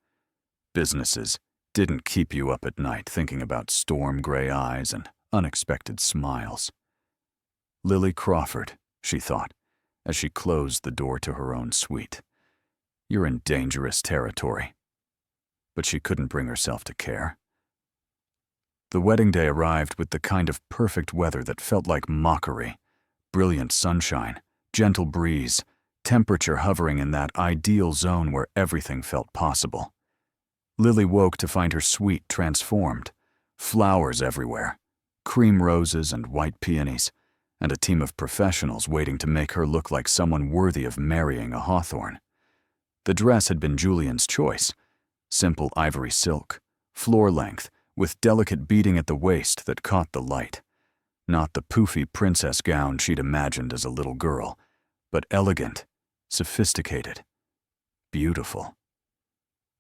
Businesses didn't keep you up at night thinking about storm gray eyes and unexpected smiles. Lily Crawford, she thought, as she closed the door to her own suite. You're in dangerous territory. But she couldn't bring herself to care. The wedding day arrived with the kind of perfect weather that felt like mockery. Brilliant sunshine, gentle breeze, temperature hovering in that ideal zone where everything felt possible. Lily woke to find her suite transformed. Flowers everywhere, cream roses and white peonies, and a team of professionals waiting to make her look like someone worthy of marrying a hawthorn. The dress had been Julian's choice. Simple ivory silk, floor length, with delicate beading at the waist that caught the light. Not the poofy princess gown she'd imagined as a little girl, but elegant, sophisticated, beautiful.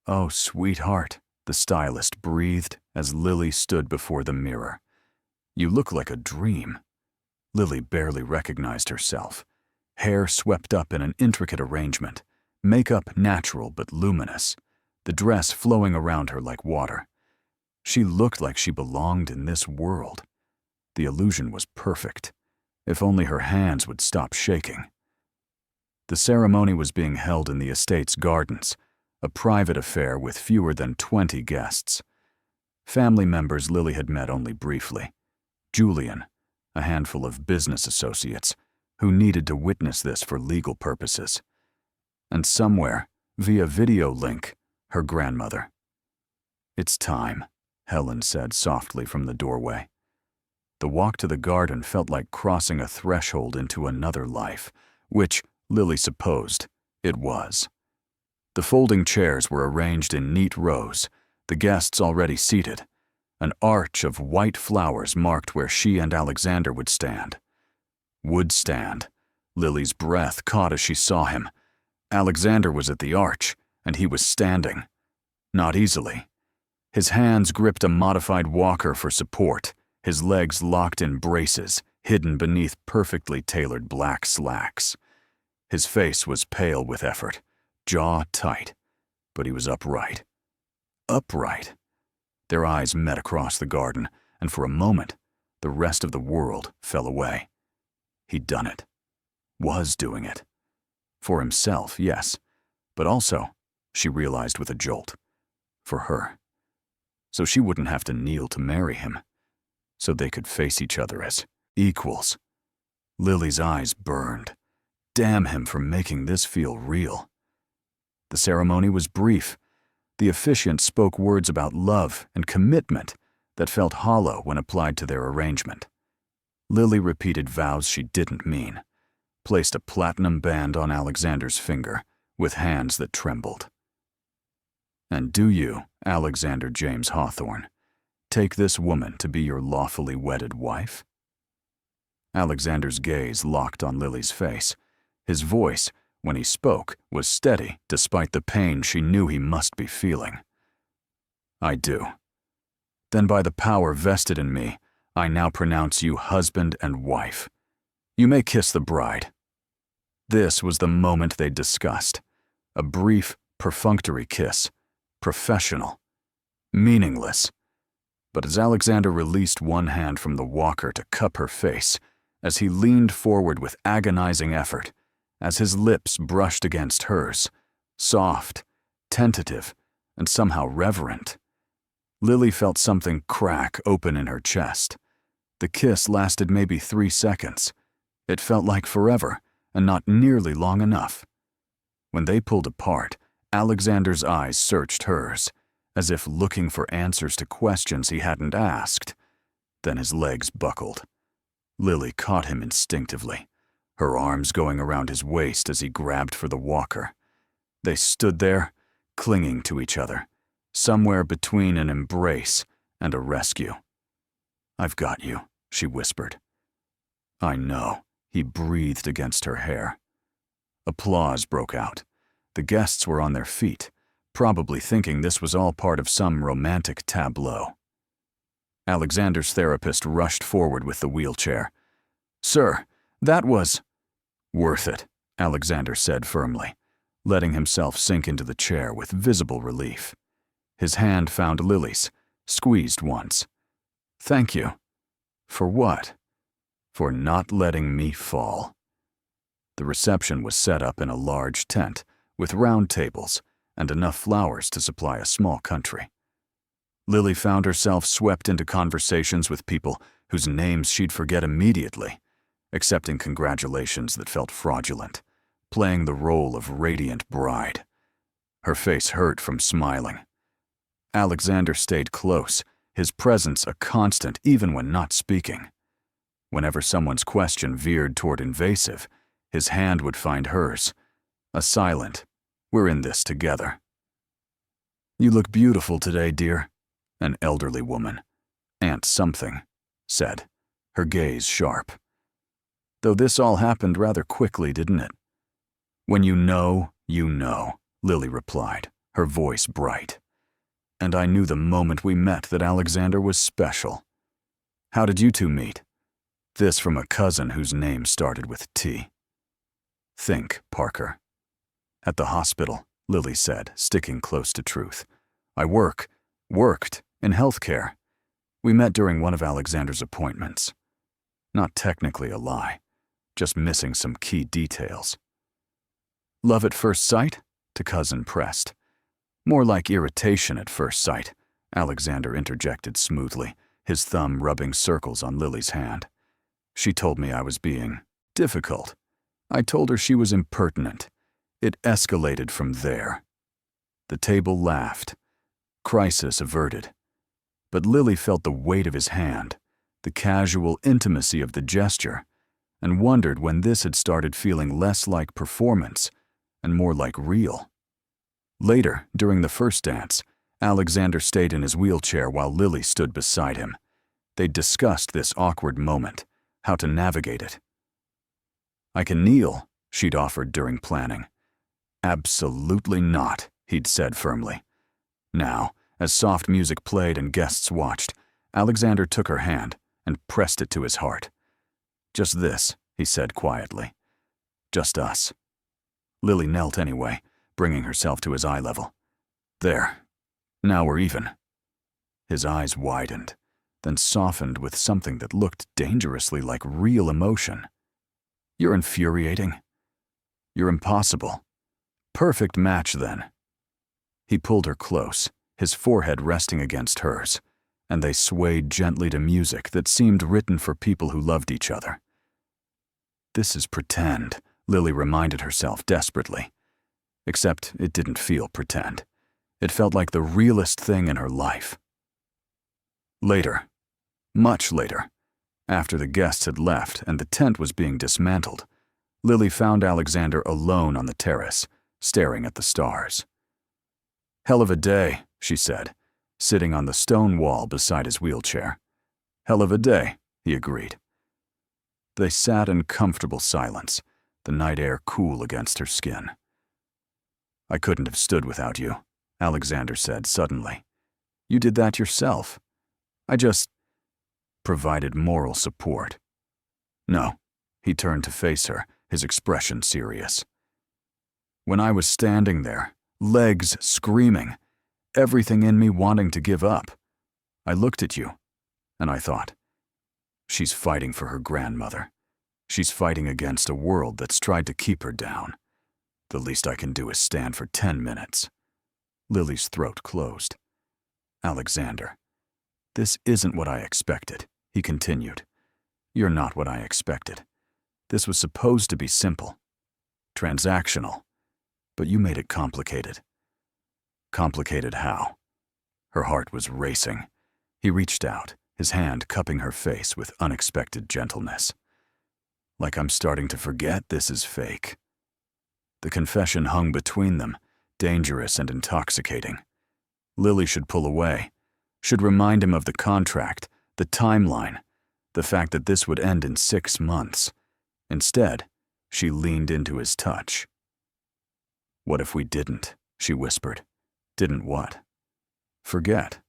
"Oh, sweetheart," the stylist breathed as Lily stood before the mirror. "You look like a dream." Lily barely recognized herself. Hair swept up in an intricate arrangement, makeup natural but luminous, the dress flowing around her like water. She looked like she belonged in this world. The illusion was perfect, if only her hands would stop shaking. The ceremony was being held in the estate's gardens, a private affair with fewer than 20 guests. Family members Lily had met only briefly. Julian, a handful of business associates, who needed to witness this for legal purposes. And somewhere, via video link, her grandmother. "It's time," Helen said softly from the doorway. The walk to the garden felt like crossing a threshold into another life, which, Lily supposed, it was. The folding chairs were arranged in neat rows, the guests already seated. An arch of white flowers marked where she and Alexander would stand. Would stand. Lily's breath caught as she saw him. Alexander was at the arch, and he was standing. Not easily. His hands gripped a modified walker for support, his legs locked in braces, hidden beneath perfectly tailored black slacks. His face was pale with effort, jaw tight, but he was upright. Upright. Their eyes met across the garden, and for a moment, the rest of the world fell away. He'd done it. Was doing it. For himself, yes, but also, she realized with a jolt, for her. So she wouldn't have to kneel to marry him. So they could face each other as equals. Lily's eyes burned. Damn him for making this feel real. The ceremony was brief. The officiant spoke words about love and commitment that felt hollow when applied to their arrangement. Lily repeated vows she didn't mean, placed a platinum band on Alexander's finger with hands that trembled. "And do you, Alexander James Hawthorne, take this woman to be your lawfully wedded wife?" Alexander's gaze locked on Lily's face. His voice, when he spoke, was steady despite the pain she knew he must be feeling. "I do. Then by the power vested in me, I now pronounce you husband and wife. You may kiss the bride." This was the moment they discussed. A brief, perfunctory kiss. Professional. Meaningless. But as Alexander released one hand from the walker to cup her face, as he leaned forward with agonizing effort, as his lips brushed against hers, soft, tentative, and somehow reverent. Lily felt something crack open in her chest. The kiss lasted maybe 3 seconds. It felt like forever, and not nearly long enough. When they pulled apart, Alexander's eyes searched hers, as if looking for answers to questions he hadn't asked. Then his legs buckled. Lily caught him instinctively, her arms going around his waist as he grabbed for the walker. They stood there, clinging to each other, somewhere between an embrace and a rescue. "I've got you," she whispered. "I know," he breathed against her hair. Applause broke out. The guests were on their feet, probably thinking this was all part of some romantic tableau. Alexander's therapist rushed forward with the wheelchair. "Sir, that was—" "Worth it," Alexander said firmly, letting himself sink into the chair with visible relief. His hand found Lily's, squeezed once. "Thank you." "For what?" "For not letting me fall." The reception was set up in a large tent, with round tables and enough flowers to supply a small country. Lily found herself swept into conversations with people whose names she'd forget immediately, accepting congratulations that felt fraudulent, playing the role of radiant bride. Her face hurt from smiling. Alexander stayed close, his presence a constant even when not speaking. Whenever someone's question veered toward invasive, his hand would find hers, a silent, "We're in this together." "You look beautiful today, dear," an elderly woman, Aunt something, said, her gaze sharp. "Though this all happened rather quickly, didn't it?" "When you know, Lily replied, her voice bright. "And I knew the moment we met that Alexander was special." "How did you two meet?" This from a cousin whose name started with T. "Think, Parker." "At the hospital," Lily said, sticking close to truth. "I worked in healthcare. We met during one of Alexander's appointments. Not technically a lie, just missing some key details." "Love at first sight?" the cousin pressed. "More like irritation at first sight," Alexander interjected smoothly, his thumb rubbing circles on Lily's hand. "She told me I was being difficult. I told her she was impertinent. It escalated from there." The table laughed. Crisis averted. But Lily felt the weight of his hand, the casual intimacy of the gesture, and wondered when this had started feeling less like performance and more like real. Later, during the first dance, Alexander stayed in his wheelchair while Lily stood beside him. They discussed this awkward moment, how to navigate it. "I can kneel," she'd offered during planning. "Absolutely not," he'd said firmly. Now, as soft music played and guests watched, Alexander took her hand and pressed it to his heart. "Just this," he said quietly. "Just us." Lily knelt anyway, bringing herself to his eye level. "There. Now we're even." His eyes widened, then softened with something that looked dangerously like real emotion. "You're infuriating. You're impossible. Perfect match, then." He pulled her close, his forehead resting against hers, and they swayed gently to music that seemed written for people who loved each other. "This is pretend," Lily reminded herself desperately. Except it didn't feel pretend. It felt like the realest thing in her life. Later, much later, after the guests had left and the tent was being dismantled, Lily found Alexander alone on the terrace, staring at the stars. "Hell of a day," she said, sitting on the stone wall beside his wheelchair. "Hell of a day," he agreed. They sat in comfortable silence, the night air cool against her skin. "I couldn't have stood without you," Alexander said suddenly. "You did that yourself. I just provided moral support." "No," he turned to face her, his expression serious. "When I was standing there, legs screaming, everything in me wanting to give up, I looked at you, and I thought, she's fighting for her grandmother. She's fighting against a world that's tried to keep her down. The least I can do is stand for 10 minutes. Lily's throat closed. "Alexander, this isn't what I expected," he continued. "You're not what I expected. This was supposed to be simple, transactional, but you made it complicated." "Complicated how?" Her heart was racing. He reached out, his hand cupping her face with unexpected gentleness. "Like I'm starting to forget this is fake." The confession hung between them, dangerous and intoxicating. Lily should pull away, should remind him of the contract, the timeline, the fact that this would end in 6 months. Instead, she leaned into his touch. "What if we didn't?" she whispered. "Didn't what?" "Forget.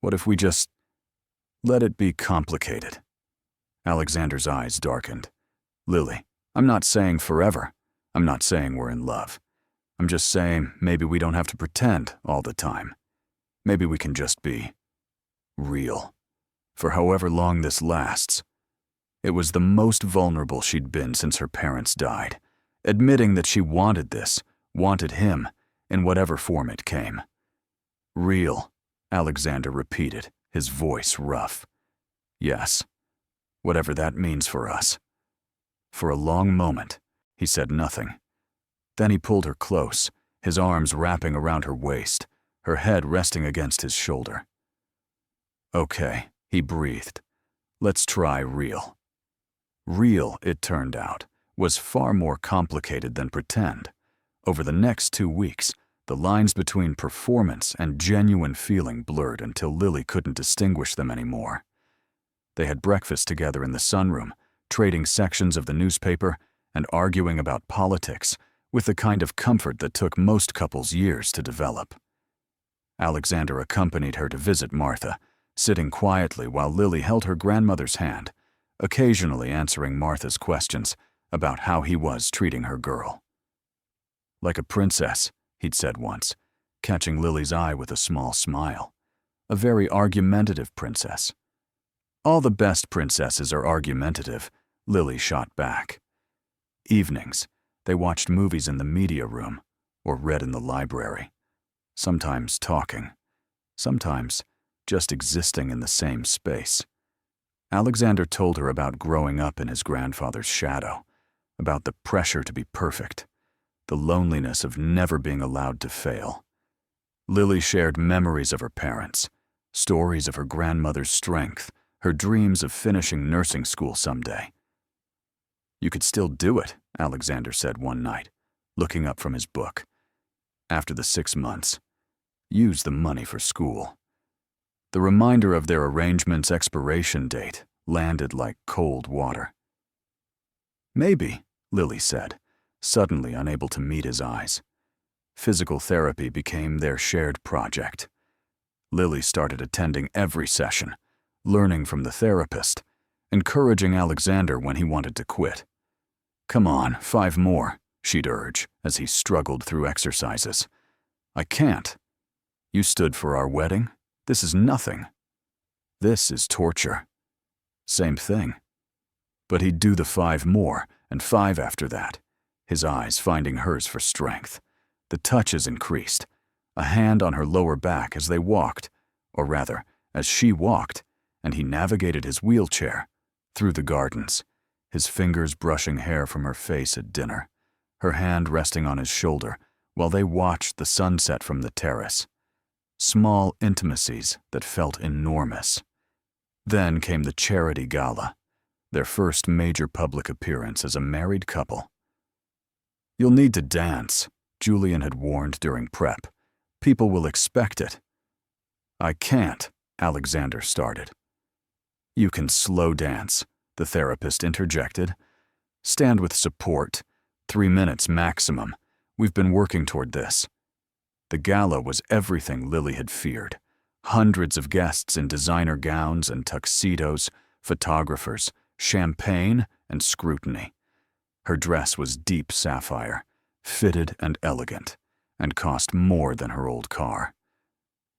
What if we just let it be complicated?" Alexander's eyes darkened. "Lily, I'm not saying forever. I'm not saying we're in love. I'm just saying maybe we don't have to pretend all the time. Maybe we can just be real. For however long this lasts." It was the most vulnerable she'd been since her parents died, admitting that she wanted this, wanted him, in whatever form it came. "Real," Alexander repeated, his voice rough. "Yes, whatever that means for us." For a long moment, he said nothing. Then he pulled her close, his arms wrapping around her waist, her head resting against his shoulder. "Okay," he breathed. "Let's try real." Real, it turned out, was far more complicated than pretend. Over the next 2 weeks, the lines between performance and genuine feeling blurred until Lily couldn't distinguish them anymore. They had breakfast together in the sunroom, trading sections of the newspaper and arguing about politics with the kind of comfort that took most couples years to develop. Alexander accompanied her to visit Martha, sitting quietly while Lily held her grandmother's hand, occasionally answering Martha's questions about how he was treating her girl. "Like a princess," he'd said once, catching Lily's eye with a small smile. "A very argumentative princess." "All the best princesses are argumentative," Lily shot back. Evenings, they watched movies in the media room or read in the library, sometimes talking, sometimes just existing in the same space. Alexander told her about growing up in his grandfather's shadow, about the pressure to be perfect, the loneliness of never being allowed to fail. Lily shared memories of her parents, stories of her grandmother's strength, her dreams of finishing nursing school someday. "You could still do it," Alexander said one night, looking up from his book. "After the 6 months, use the money for school." The reminder of their arrangement's expiration date landed like cold water. "Maybe," Lily said, suddenly unable to meet his eyes. Physical therapy became their shared project. Lily started attending every session, learning from the therapist, encouraging Alexander when he wanted to quit. "Come on, 5 more, she'd urge as he struggled through exercises. "I can't. You stood for our wedding. This is nothing. This is torture." Same thing. But he'd do the 5 more, and 5 after that, his eyes finding hers for strength. The touches increased, a hand on her lower back as they walked, or rather, as she walked, and he navigated his wheelchair through the gardens, his fingers brushing hair from her face at dinner, her hand resting on his shoulder while they watched the sunset from the terrace. Small intimacies that felt enormous. Then came the charity gala, their first major public appearance as a married couple. "You'll need to dance," Julian had warned during prep. "People will expect it." "I can't," Alexander started. "You can slow dance," the therapist interjected. "Stand with support. 3 minutes maximum. We've been working toward this." The gala was everything Lily had feared. Hundreds of guests in designer gowns and tuxedos, photographers, champagne, and scrutiny. Her dress was deep sapphire, fitted and elegant, and cost more than her old car.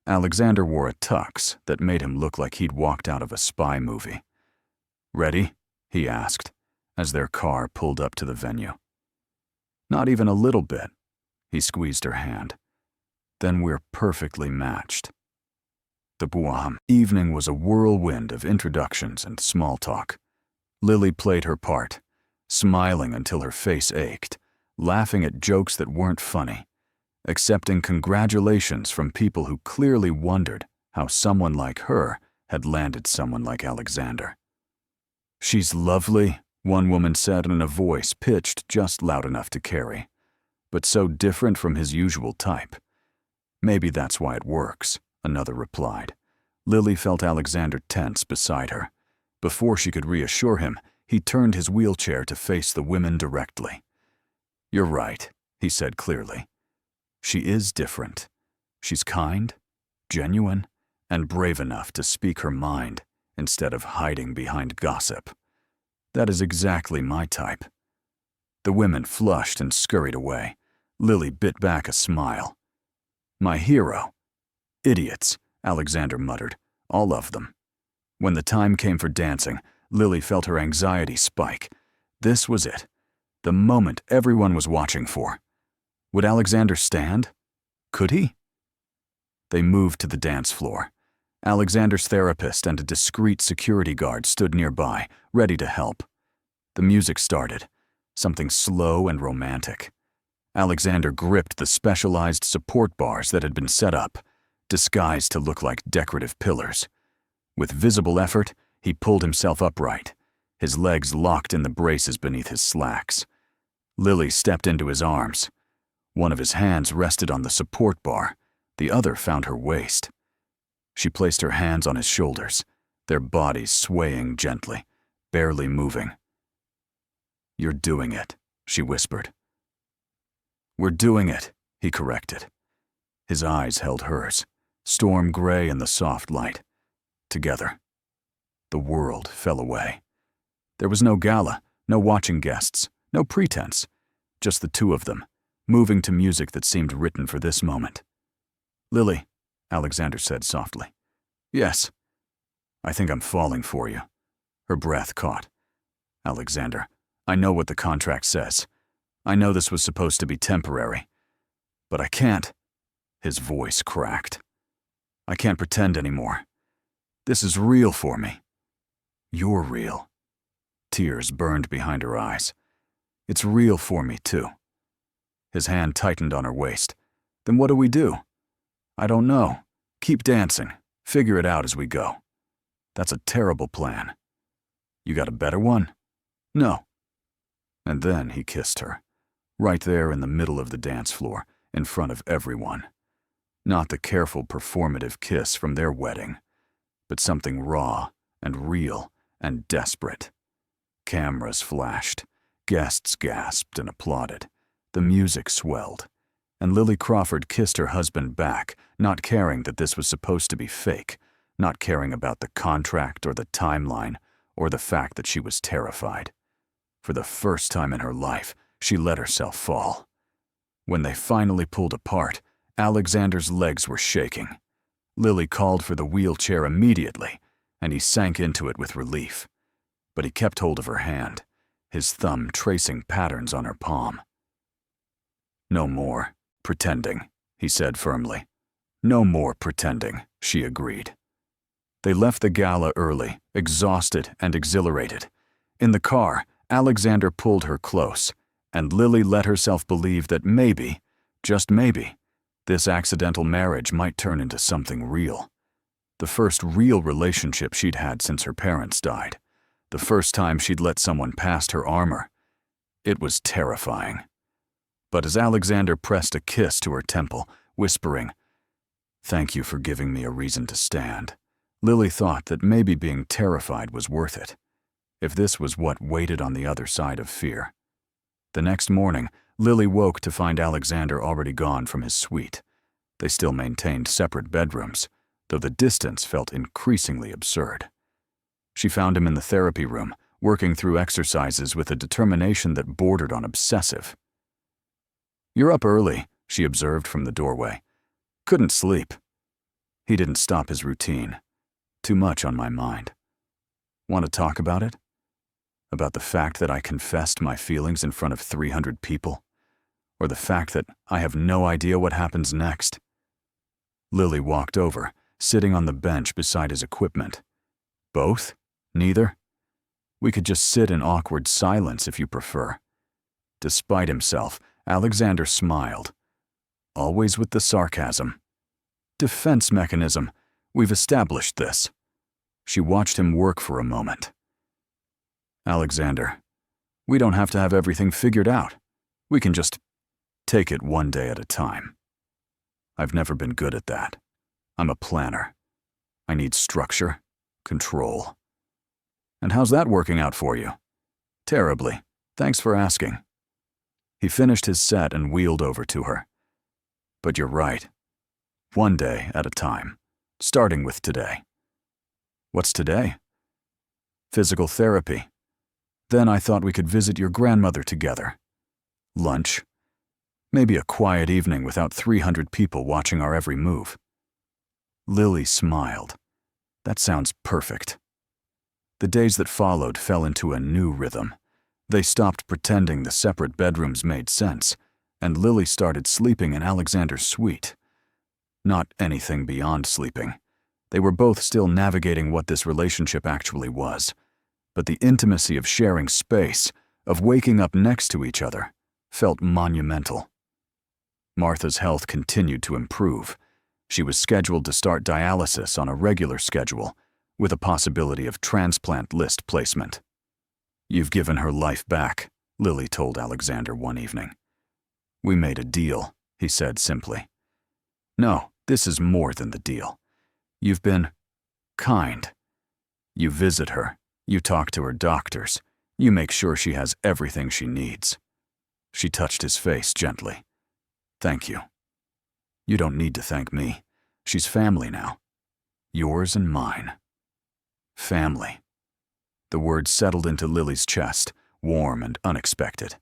Alexander wore a tux that made him look like he'd walked out of a spy movie. "Ready?" he asked, as their car pulled up to the venue. "Not even a little bit." He squeezed her hand. then we're perfectly matched. The Buam evening was a whirlwind of introductions and small talk. Lily played her part, smiling until her face ached, laughing at jokes that weren't funny, accepting congratulations from people who clearly wondered how someone like her had landed someone like Alexander. "She's lovely," one woman said in a voice pitched just loud enough to carry, but so different from his usual type. "Maybe that's why it works," another replied. Lily felt Alexander tense beside her. Before she could reassure him, he turned his wheelchair to face the women directly. "You're right," he said clearly. "She is different. She's kind, genuine, and brave enough to speak her mind instead of hiding behind gossip. That is exactly my type." The women flushed and scurried away. Lily bit back a smile. "My hero. Idiots," Alexander muttered. "All of them." When the time came for dancing, Lily felt her anxiety spike. This was it. The moment everyone was watching for. Would Alexander stand? Could he? They moved to the dance floor. Alexander's therapist and a discreet security guard stood nearby, ready to help. The music started, something slow and romantic. Alexander gripped the specialized support bars that had been set up, disguised to look like decorative pillars. With visible effort, he pulled himself upright, his legs locked in the braces beneath his slacks. Lily stepped into his arms. One of his hands rested on the support bar, the other found her waist. She placed her hands on his shoulders, their bodies swaying gently, barely moving. "You're doing it," she whispered. "We're doing it," he corrected. His eyes held hers, storm gray in the soft light. Together. The world fell away. There was no gala, no watching guests, no pretense, just the two of them, moving to music that seemed written for this moment. "Lily," Alexander said softly. "Yes. I think I'm falling for you." Her breath caught. "Alexander, I know what the contract says. I know this was supposed to be temporary. But I can't." His voice cracked. "I can't pretend anymore. This is real for me." "You're real." Tears burned behind her eyes. "It's real for me, too." His hand tightened on her waist. "Then what do we do?" "I don't know. Keep dancing. Figure it out as we go." "That's a terrible plan." "You got a better one?" "No." And then he kissed her, right there in the middle of the dance floor, in front of everyone. Not the careful performative kiss from their wedding, but something raw and real and desperate. Cameras flashed, guests gasped and applauded. The music swelled, and Lily Crawford kissed her husband back, not caring that this was supposed to be fake, not caring about the contract or the timeline or the fact that she was terrified. For the first time in her life, she let herself fall. When they finally pulled apart, Alexander's legs were shaking. Lily called for the wheelchair immediately, and he sank into it with relief. But he kept hold of her hand, his thumb tracing patterns on her palm. "No more pretending," he said firmly. "No more pretending," she agreed. They left the gala early, exhausted and exhilarated. In the car, Alexander pulled her close, and Lily let herself believe that maybe, just maybe, this accidental marriage might turn into something real. The first real relationship she'd had since her parents died. The first time she'd let someone past her armor. It was terrifying. But as Alexander pressed a kiss to her temple, whispering, "Thank you for giving me a reason to stand," Lily thought that maybe being terrified was worth it, if this was what waited on the other side of fear. The next morning, Lily woke to find Alexander already gone from his suite. They still maintained separate bedrooms, though the distance felt increasingly absurd. She found him in the therapy room, working through exercises with a determination that bordered on obsessive. "You're up early," she observed from the doorway. "Couldn't sleep." He didn't stop his routine. "Too much on my mind." "Want to talk about it? About the fact that I confessed my feelings in front of 300 people? Or the fact that I have no idea what happens next?" Lily walked over, sitting on the bench beside his equipment. Both? Neither? We could just sit in awkward silence if you prefer. Despite himself, Alexander smiled. Always with the sarcasm. Defense mechanism. We've established this. She watched him work for a moment. Alexander, we don't have to have everything figured out. We can just take it one day at a time. I've never been good at that. I'm a planner. I need structure, control. And how's that working out for you? Terribly. Thanks for asking. He finished his set and wheeled over to her. But you're right. One day at a time, starting with today. What's today? Physical therapy. Then I thought we could visit your grandmother together. Lunch. Maybe a quiet evening without 300 people watching our every move. Lily smiled. That sounds perfect. The days that followed fell into a new rhythm. They stopped pretending the separate bedrooms made sense, and Lily started sleeping in Alexander's suite. Not anything beyond sleeping. They were both still navigating what this relationship actually was. But the intimacy of sharing space, of waking up next to each other, felt monumental. Martha's health continued to improve. She was scheduled to start dialysis on a regular schedule, with a possibility of transplant list placement. You've given her life back, Lily told Alexander one evening. We made a deal, he said simply. No, this is more than the deal. You've been kind. You visit her, you talk to her doctors, you make sure she has everything she needs. She touched his face gently. Thank you. You don't need to thank me. She's family now. Yours and mine. Family. The word settled into Lily's chest, warm and unexpected.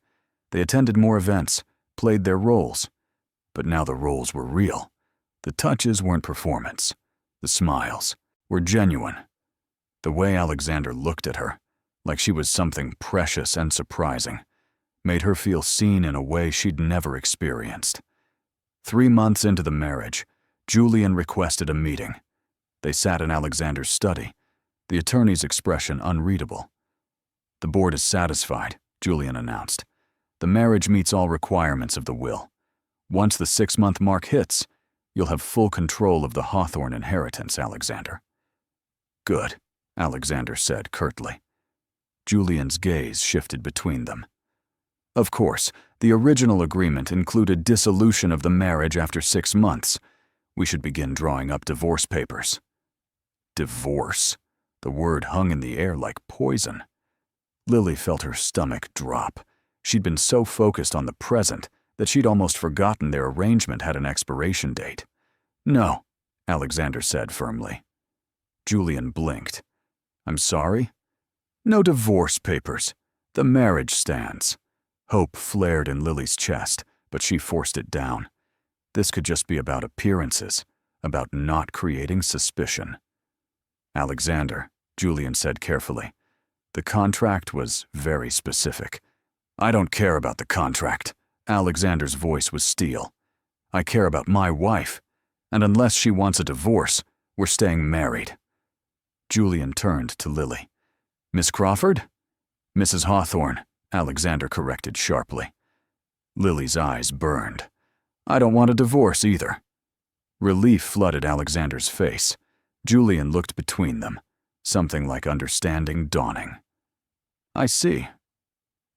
They attended more events, played their roles. But now the roles were real. The touches weren't performance. The smiles were genuine. The way Alexander looked at her, like she was something precious and surprising, made her feel seen in a way she'd never experienced. 3 months into the marriage, Julian requested a meeting. They sat in Alexander's study, the attorney's expression unreadable. The board is satisfied, Julian announced. The marriage meets all requirements of the will. Once the 6-month mark hits, you'll have full control of the Hawthorne inheritance, Alexander. Good, Alexander said curtly. Julian's gaze shifted between them. Of course, the original agreement included dissolution of the marriage after 6 months. We should begin drawing up divorce papers. Divorce. The word hung in the air like poison. Lily felt her stomach drop. She'd been so focused on the present that she'd almost forgotten their arrangement had an expiration date. No, Alexander said firmly. Julian blinked. I'm sorry? No divorce papers. The marriage stands. Hope flared in Lily's chest, but she forced it down. This could just be about appearances, about not creating suspicion. Alexander, Julian said carefully. The contract was very specific. I don't care about the contract. Alexander's voice was steel. I care about my wife, and unless she wants a divorce, we're staying married. Julian turned to Lily. Miss Crawford? Mrs. Hawthorne, Alexander corrected sharply. Lily's eyes burned. I don't want a divorce either. Relief flooded Alexander's face. Julian looked between them, something like understanding dawning. I see.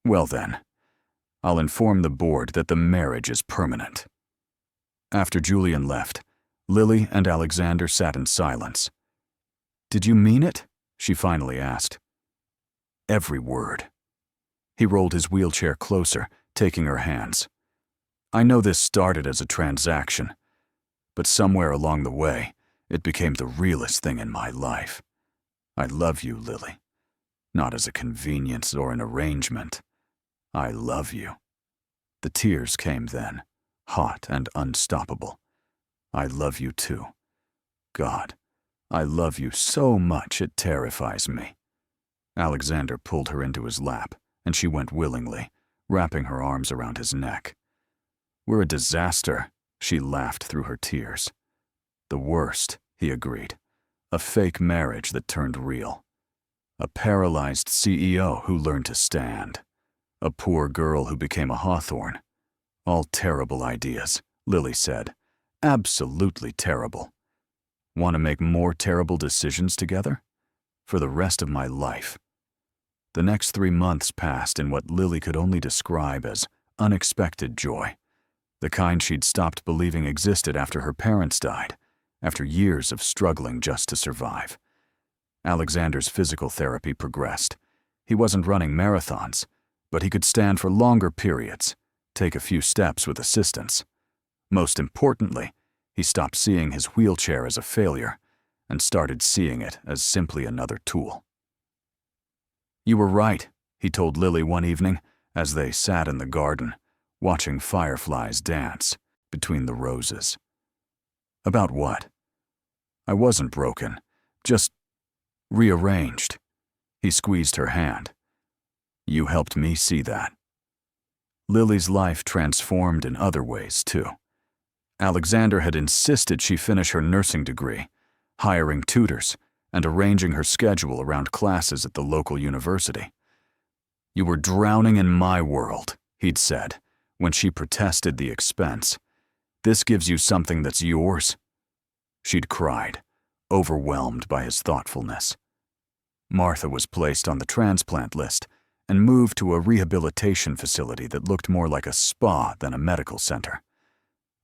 Well then, I'll inform the board that the marriage is permanent. After Julian left, Lily and Alexander sat in silence. Did you mean it? She finally asked. Every word. He rolled his wheelchair closer, taking her hands. I know this started as a transaction, but somewhere along the way, it became the realest thing in my life. I love you, Lily. Not as a convenience or an arrangement. I love you. The tears came then, hot and unstoppable. I love you too. God, I love you so much it terrifies me. Alexander pulled her into his lap, and she went willingly, wrapping her arms around his neck. We're a disaster, she laughed through her tears. The worst, he agreed. A fake marriage that turned real. A paralyzed CEO who learned to stand. A poor girl who became a Hawthorne. All terrible ideas, Lily said. Absolutely terrible. Want to make more terrible decisions together? For the rest of my life. The next 3 months passed in what Lily could only describe as unexpected joy. The kind she'd stopped believing existed after her parents died, after years of struggling just to survive. Alexander's physical therapy progressed. He wasn't running marathons, but he could stand for longer periods, take a few steps with assistance. Most importantly, he stopped seeing his wheelchair as a failure and started seeing it as simply another tool. "You were right," he told Lily one evening as they sat in the garden, watching fireflies dance between the roses. "About what?" "I wasn't broken, just rearranged." He squeezed her hand. "You helped me see that." Lily's life transformed in other ways, too. Alexander had insisted she finish her nursing degree, hiring tutors, and arranging her schedule around classes at the local university. "You were drowning in my world," he'd said, when she protested the expense. "This gives you something that's yours." She'd cried, overwhelmed by his thoughtfulness. Martha was placed on the transplant list and moved to a rehabilitation facility that looked more like a spa than a medical center.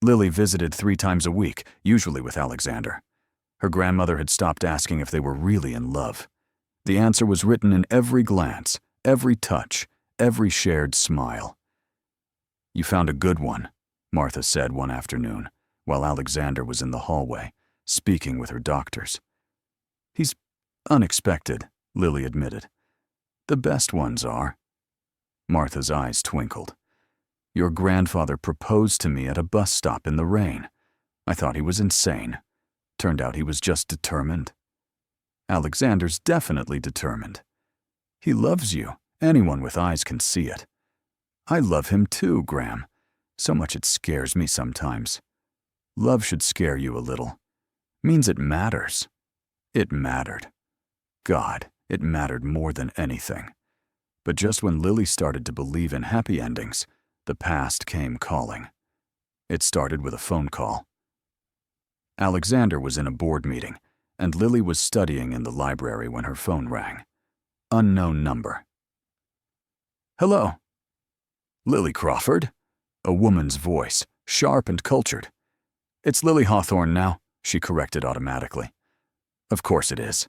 Lily visited 3 times a week, usually with Alexander. Her grandmother had stopped asking if they were really in love. The answer was written in every glance, every touch, every shared smile. "You found a good one," Martha said one afternoon, while Alexander was in the hallway, speaking with her doctors. "He's unexpected," Lily admitted. "The best ones are." Martha's eyes twinkled. "Your grandfather proposed to me at a bus stop in the rain. I thought he was insane. Turned out he was just determined." "Alexander's definitely determined. He loves you. Anyone with eyes can see it." "I love him too, Graham. So much it scares me sometimes." "Love should scare you a little. Means it matters." It mattered. God, it mattered more than anything. But just when Lily started to believe in happy endings, the past came calling. It started with a phone call. Alexander was in a board meeting, and Lily was studying in the library when her phone rang. Unknown number. "Hello." "Lily Crawford?" A woman's voice, sharp and cultured. "It's Lily Hawthorne now," she corrected automatically. "Of course it is."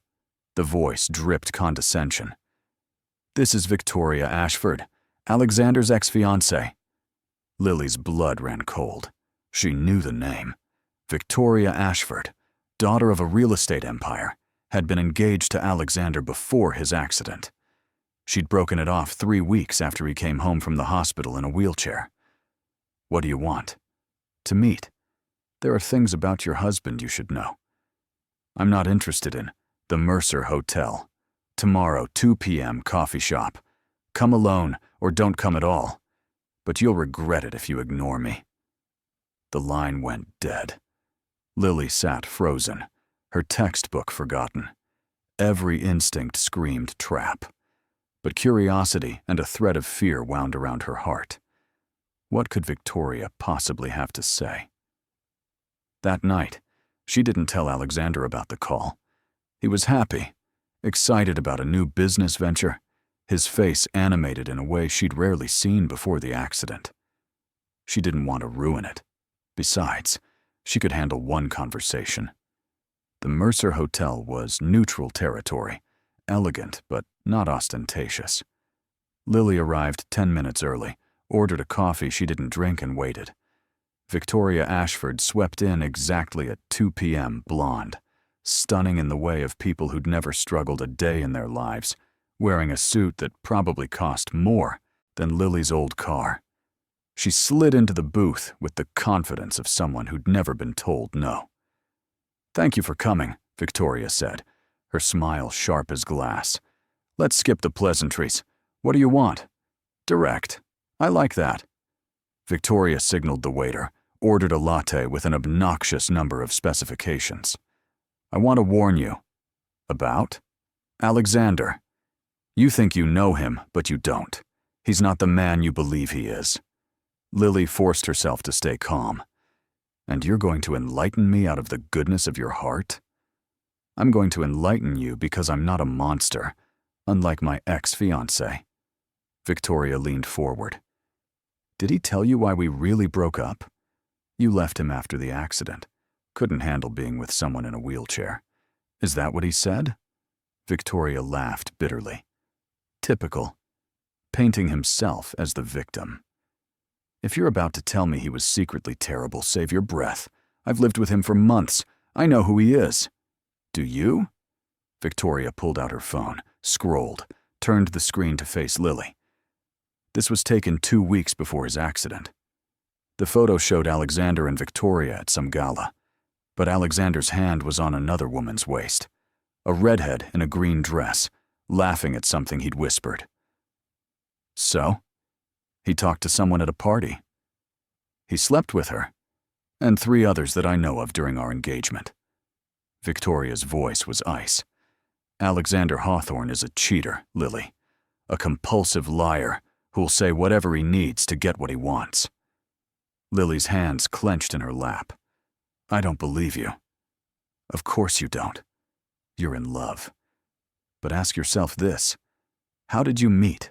The voice dripped condescension. "This is Victoria Ashford, Alexander's ex-fiancée." Lily's blood ran cold. She knew the name. Victoria Ashford, daughter of a real estate empire, had been engaged to Alexander before his accident. She'd broken it off 3 weeks after he came home from the hospital in a wheelchair. "What do you want?" "To meet. There are things about your husband you should know." "I'm not interested in the Mercer Hotel. Tomorrow, 2 p.m., coffee shop. Come alone or don't come at all. But you'll regret it if you ignore me." The line went dead. Lily sat frozen, her textbook forgotten. Every instinct screamed trap. But curiosity and a thread of fear wound around her heart. What could Victoria possibly have to say? That night, she didn't tell Alexander about the call. He was happy, excited about a new business venture, his face animated in a way she'd rarely seen before the accident. She didn't want to ruin it. Besides, she could handle one conversation. The Mercer Hotel was neutral territory, elegant but not ostentatious. Lily arrived 10 minutes early, ordered a coffee she didn't drink and waited. Victoria Ashford swept in exactly at 2 p.m., blonde, stunning in the way of people who'd never struggled a day in their lives, wearing a suit that probably cost more than Lily's old car. She slid into the booth with the confidence of someone who'd never been told no. "Thank you for coming," Victoria said, her smile sharp as glass. "Let's skip the pleasantries. What do you want?" "Direct. I like that." Victoria signaled the waiter, ordered a latte with an obnoxious number of specifications. I want to warn you. About? Alexander. You think you know him, but you don't. He's not the man you believe he is. Lily forced herself to stay calm. And you're going to enlighten me out of the goodness of your heart? I'm going to enlighten you because I'm not a monster, unlike my ex-fiancé. Victoria leaned forward. Did he tell you why we really broke up? You left him after the accident. Couldn't handle being with someone in a wheelchair. Is that what he said? Victoria laughed bitterly. Typical. Painting himself as the victim. If you're about to tell me he was secretly terrible, save your breath. I've lived with him for months. I know who he is. Do you? Victoria pulled out her phone, scrolled, turned the screen to face Lily. This was taken 2 weeks before his accident. The photo showed Alexander and Victoria at some gala, but Alexander's hand was on another woman's waist, a redhead in a green dress, laughing at something he'd whispered. So? He talked to someone at a party. He slept with her, and 3 others that I know of during our engagement. Victoria's voice was ice. Alexander Hawthorne is a cheater, Lily, a compulsive liar who'll say whatever he needs to get what he wants. Lily's hands clenched in her lap. I don't believe you. Of course you don't. You're in love. But ask yourself this. How did you meet?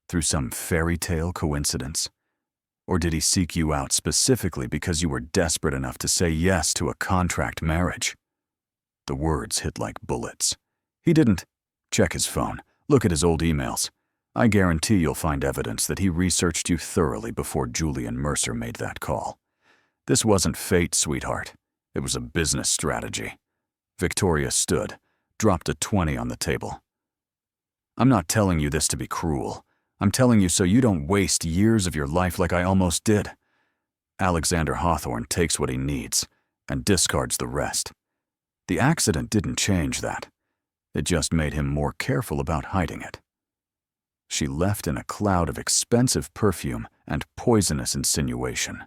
Through some fairy tale coincidence? Or did he seek you out specifically because you were desperate enough to say yes to a contract marriage? The words hit like bullets. He didn't. Check his phone. Look at his old emails. I guarantee you'll find evidence that he researched you thoroughly before Julian Mercer made that call. This wasn't fate, sweetheart. It was a business strategy. Victoria stood, dropped a 20 on the table. I'm not telling you this to be cruel. I'm telling you so you don't waste years of your life like I almost did. Alexander Hawthorne takes what he needs and discards the rest. The accident didn't change that. It just made him more careful about hiding it. She left in a cloud of expensive perfume and poisonous insinuation.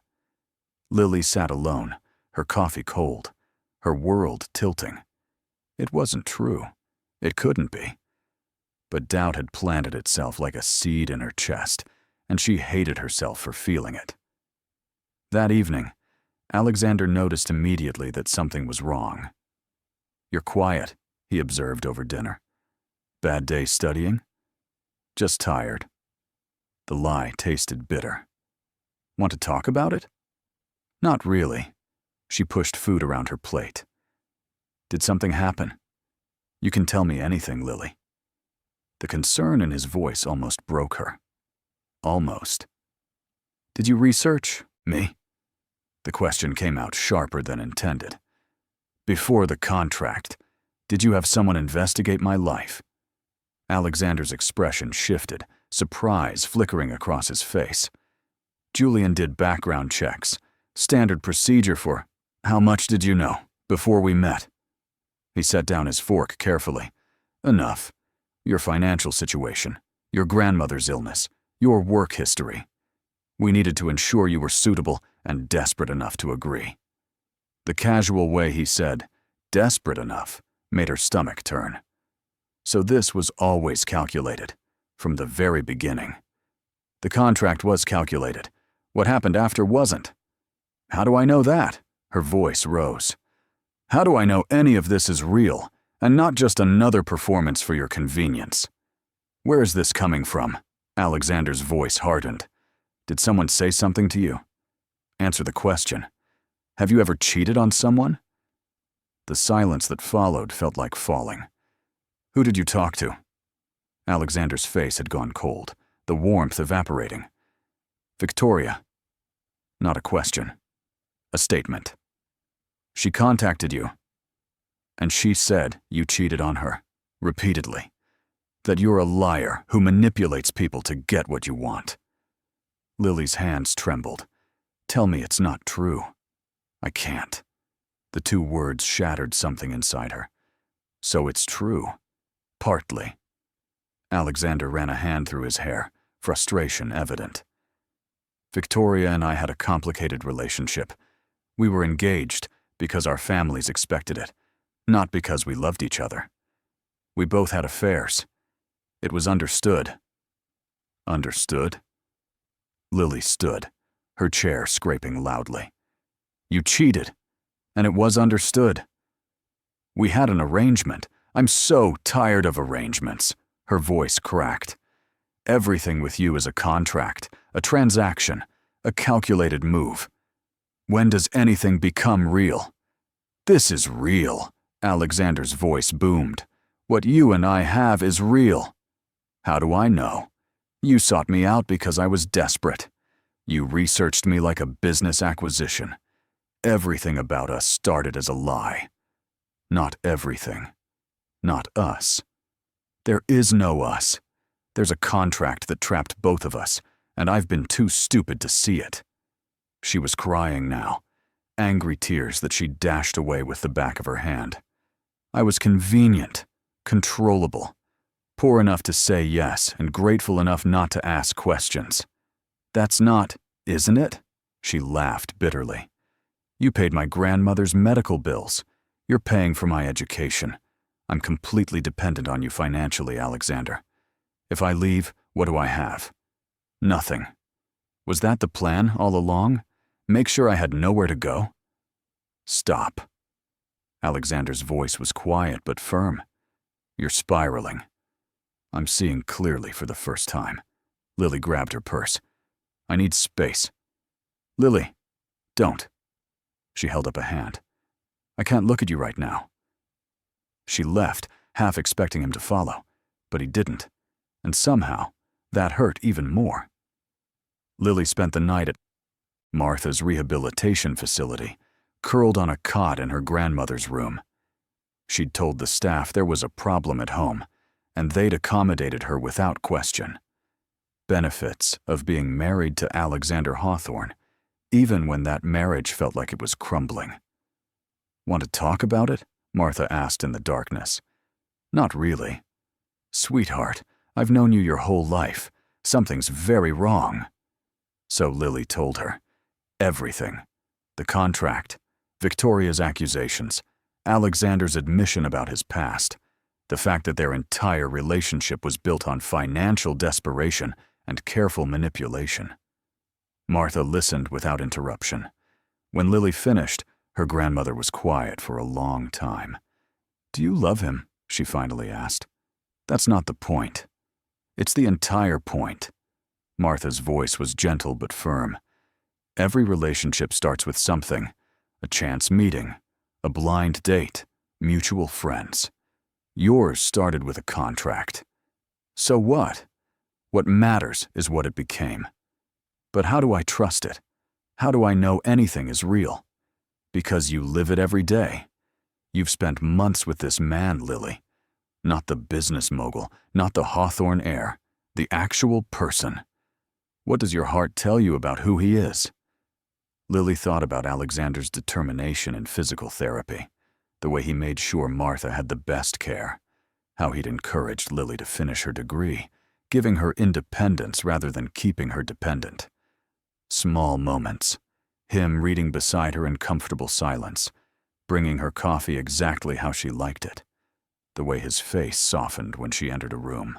Lily sat alone, her coffee cold, her world tilting. It wasn't true. It couldn't be. But doubt had planted itself like a seed in her chest, and she hated herself for feeling it. That evening, Alexander noticed immediately that something was wrong. You're quiet, he observed over dinner. Bad day studying? Just tired. The lie tasted bitter. Want to talk about it? Not really. She pushed food around her plate. Did something happen? You can tell me anything, Lily. The concern in his voice almost broke her. Almost. Did you research me? The question came out sharper than intended. Before the contract, did you have someone investigate my life? Alexander's expression shifted, surprise flickering across his face. Julian did background checks, standard procedure for, how much did you know, before we met? He set down his fork carefully. Enough. Your financial situation, your grandmother's illness, your work history. We needed to ensure you were suitable and desperate enough to agree. The casual way he said, desperate enough, made her stomach turn. So this was always calculated, from the very beginning. The contract was calculated. What happened after wasn't. How do I know that? Her voice rose. How do I know any of this is real, and not just another performance for your convenience? Where is this coming from? Alexander's voice hardened. Did someone say something to you? Answer the question. Have you ever cheated on someone? The silence that followed felt like falling. Who did you talk to? Alexander's face had gone cold, the warmth evaporating. Victoria. Not a question. A statement. She contacted you. And she said you cheated on her, repeatedly. That you're a liar who manipulates people to get what you want. Lily's hands trembled. Tell me it's not true. I can't. The 2 words shattered something inside her. So it's true. Partly. Alexander ran a hand through his hair, frustration evident. Victoria and I had a complicated relationship, We were engaged because our families expected it, not because we loved each other. We both had affairs. It was understood. Understood? Lily stood, her chair scraping loudly. You cheated, and it was understood. We had an arrangement. I'm so tired of arrangements. Her voice cracked. Everything with you is a contract, a transaction, a calculated move. When does anything become real? This is real, Alexander's voice boomed. What you and I have is real. How do I know? You sought me out because I was desperate. You researched me like a business acquisition. Everything about us started as a lie. Not everything. Not us. There is no us. There's a contract that trapped both of us, and I've been too stupid to see it. She was crying now, angry tears that she dashed away with the back of her hand. I was convenient, controllable, poor enough to say yes and grateful enough not to ask questions. That's not, isn't it? She laughed bitterly. You paid my grandmother's medical bills. You're paying for my education. I'm completely dependent on you financially, Alexander. If I leave, what do I have? Nothing. Was that the plan all along? Make sure I had nowhere to go? Stop. Alexander's voice was quiet but firm. You're spiraling. I'm seeing clearly for the first time. Lily grabbed her purse. I need space. Lily, don't. She held up a hand. I can't look at you right now. She left, half expecting him to follow, but he didn't, and somehow that hurt even more. Lily spent the night at Martha's rehabilitation facility, curled on a cot in her grandmother's room. She'd told the staff there was a problem at home, and they'd accommodated her without question. Benefits of being married to Alexander Hawthorne, even when that marriage felt like it was crumbling. Want to talk about it? Martha asked in the darkness. Not really. Sweetheart, I've known you your whole life. Something's very wrong. So Lily told her. Everything. The contract, Victoria's accusations, Alexander's admission about his past, the fact that their entire relationship was built on financial desperation and careful manipulation. Martha listened without interruption. When Lily finished, her grandmother was quiet for a long time. Do you love him? She finally asked. That's not the point. It's the entire point. Martha's voice was gentle but firm. Every relationship starts with something, a chance meeting, a blind date, mutual friends. Yours started with a contract. So what? What matters is what it became. But how do I trust it? How do I know anything is real? Because you live it every day. You've spent months with this man, Lily. Not the business mogul, not the Hawthorne heir, the actual person. What does your heart tell you about who he is? Lily thought about Alexander's determination in physical therapy, the way he made sure Martha had the best care, how he'd encouraged Lily to finish her degree, giving her independence rather than keeping her dependent. Small moments. Him reading beside her in comfortable silence, bringing her coffee exactly how she liked it, the way his face softened when she entered a room.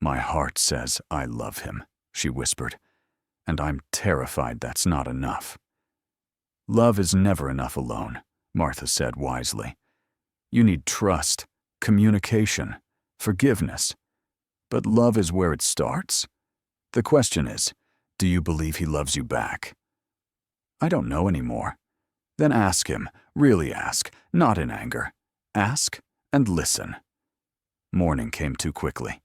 My heart says I love him, she whispered, and I'm terrified that's not enough. Love is never enough alone, Martha said wisely. You need trust, communication, forgiveness. But love is where it starts. The question is, do you believe he loves you back? I don't know anymore. Then ask him, really ask, not in anger. Ask and listen. Morning came too quickly.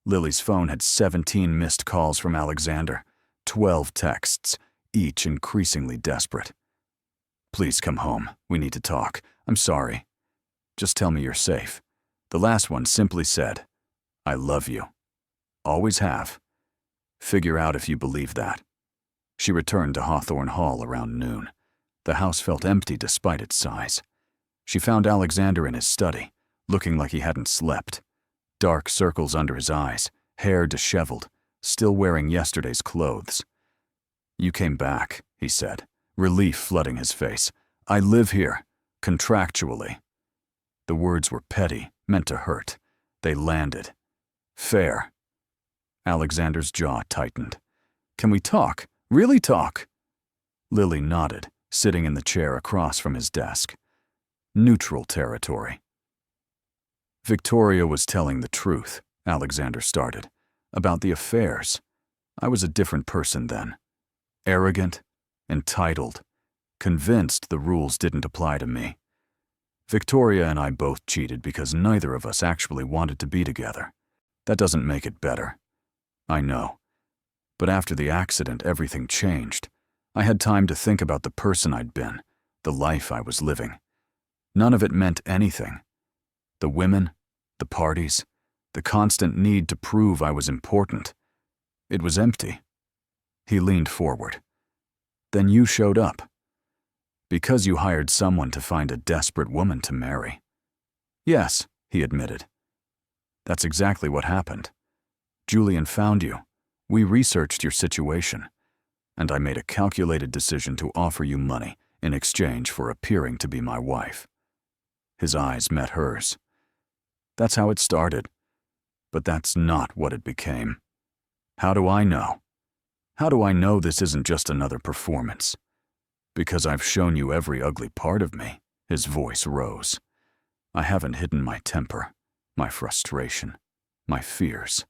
Lily's phone had 17 missed calls from Alexander, 12 texts, each increasingly desperate. Please come home. We need to talk. I'm sorry. Just tell me you're safe. The last one simply said, I love you. Always have. Figure out if you believe that. She returned to Hawthorne Hall around noon. The house felt empty despite its size. She found Alexander in his study, looking like he hadn't slept. Dark circles under his eyes, hair disheveled, still wearing yesterday's clothes. You came back, he said, relief flooding his face. I live here, contractually. The words were petty, meant to hurt. They landed. Fair. Alexander's jaw tightened. Can we talk? Really talk? Lily nodded, sitting in the chair across from his desk. Neutral territory. Victoria was telling the truth, Alexander started, about the affairs. I was a different person then. Arrogant, entitled, convinced the rules didn't apply to me. Victoria and I both cheated because neither of us actually wanted to be together. That doesn't make it better. I know. But after the accident, everything changed. I had time to think about the person I'd been, the life I was living. None of it meant anything. The women, the parties, the constant need to prove I was important. It was empty. He leaned forward. Then you showed up. Because you hired someone to find a desperate woman to marry. Yes, he admitted. That's exactly what happened. Julian found you. We researched your situation. And I made a calculated decision to offer you money in exchange for appearing to be my wife. His eyes met hers. That's how it started. But that's not what it became. How do I know? How do I know this isn't just another performance? Because I've shown you every ugly part of me. His voice rose. I haven't hidden my temper, my frustration, my fears.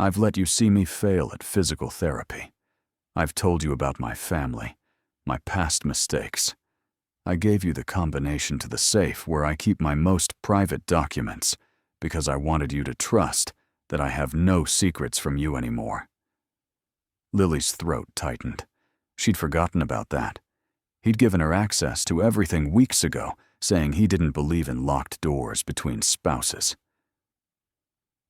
I've let you see me fail at physical therapy. I've told you about my family, my past mistakes. I gave you the combination to the safe where I keep my most private documents because I wanted you to trust that I have no secrets from you anymore. Lily's throat tightened. She'd forgotten about that. He'd given her access to everything weeks ago, saying he didn't believe in locked doors between spouses.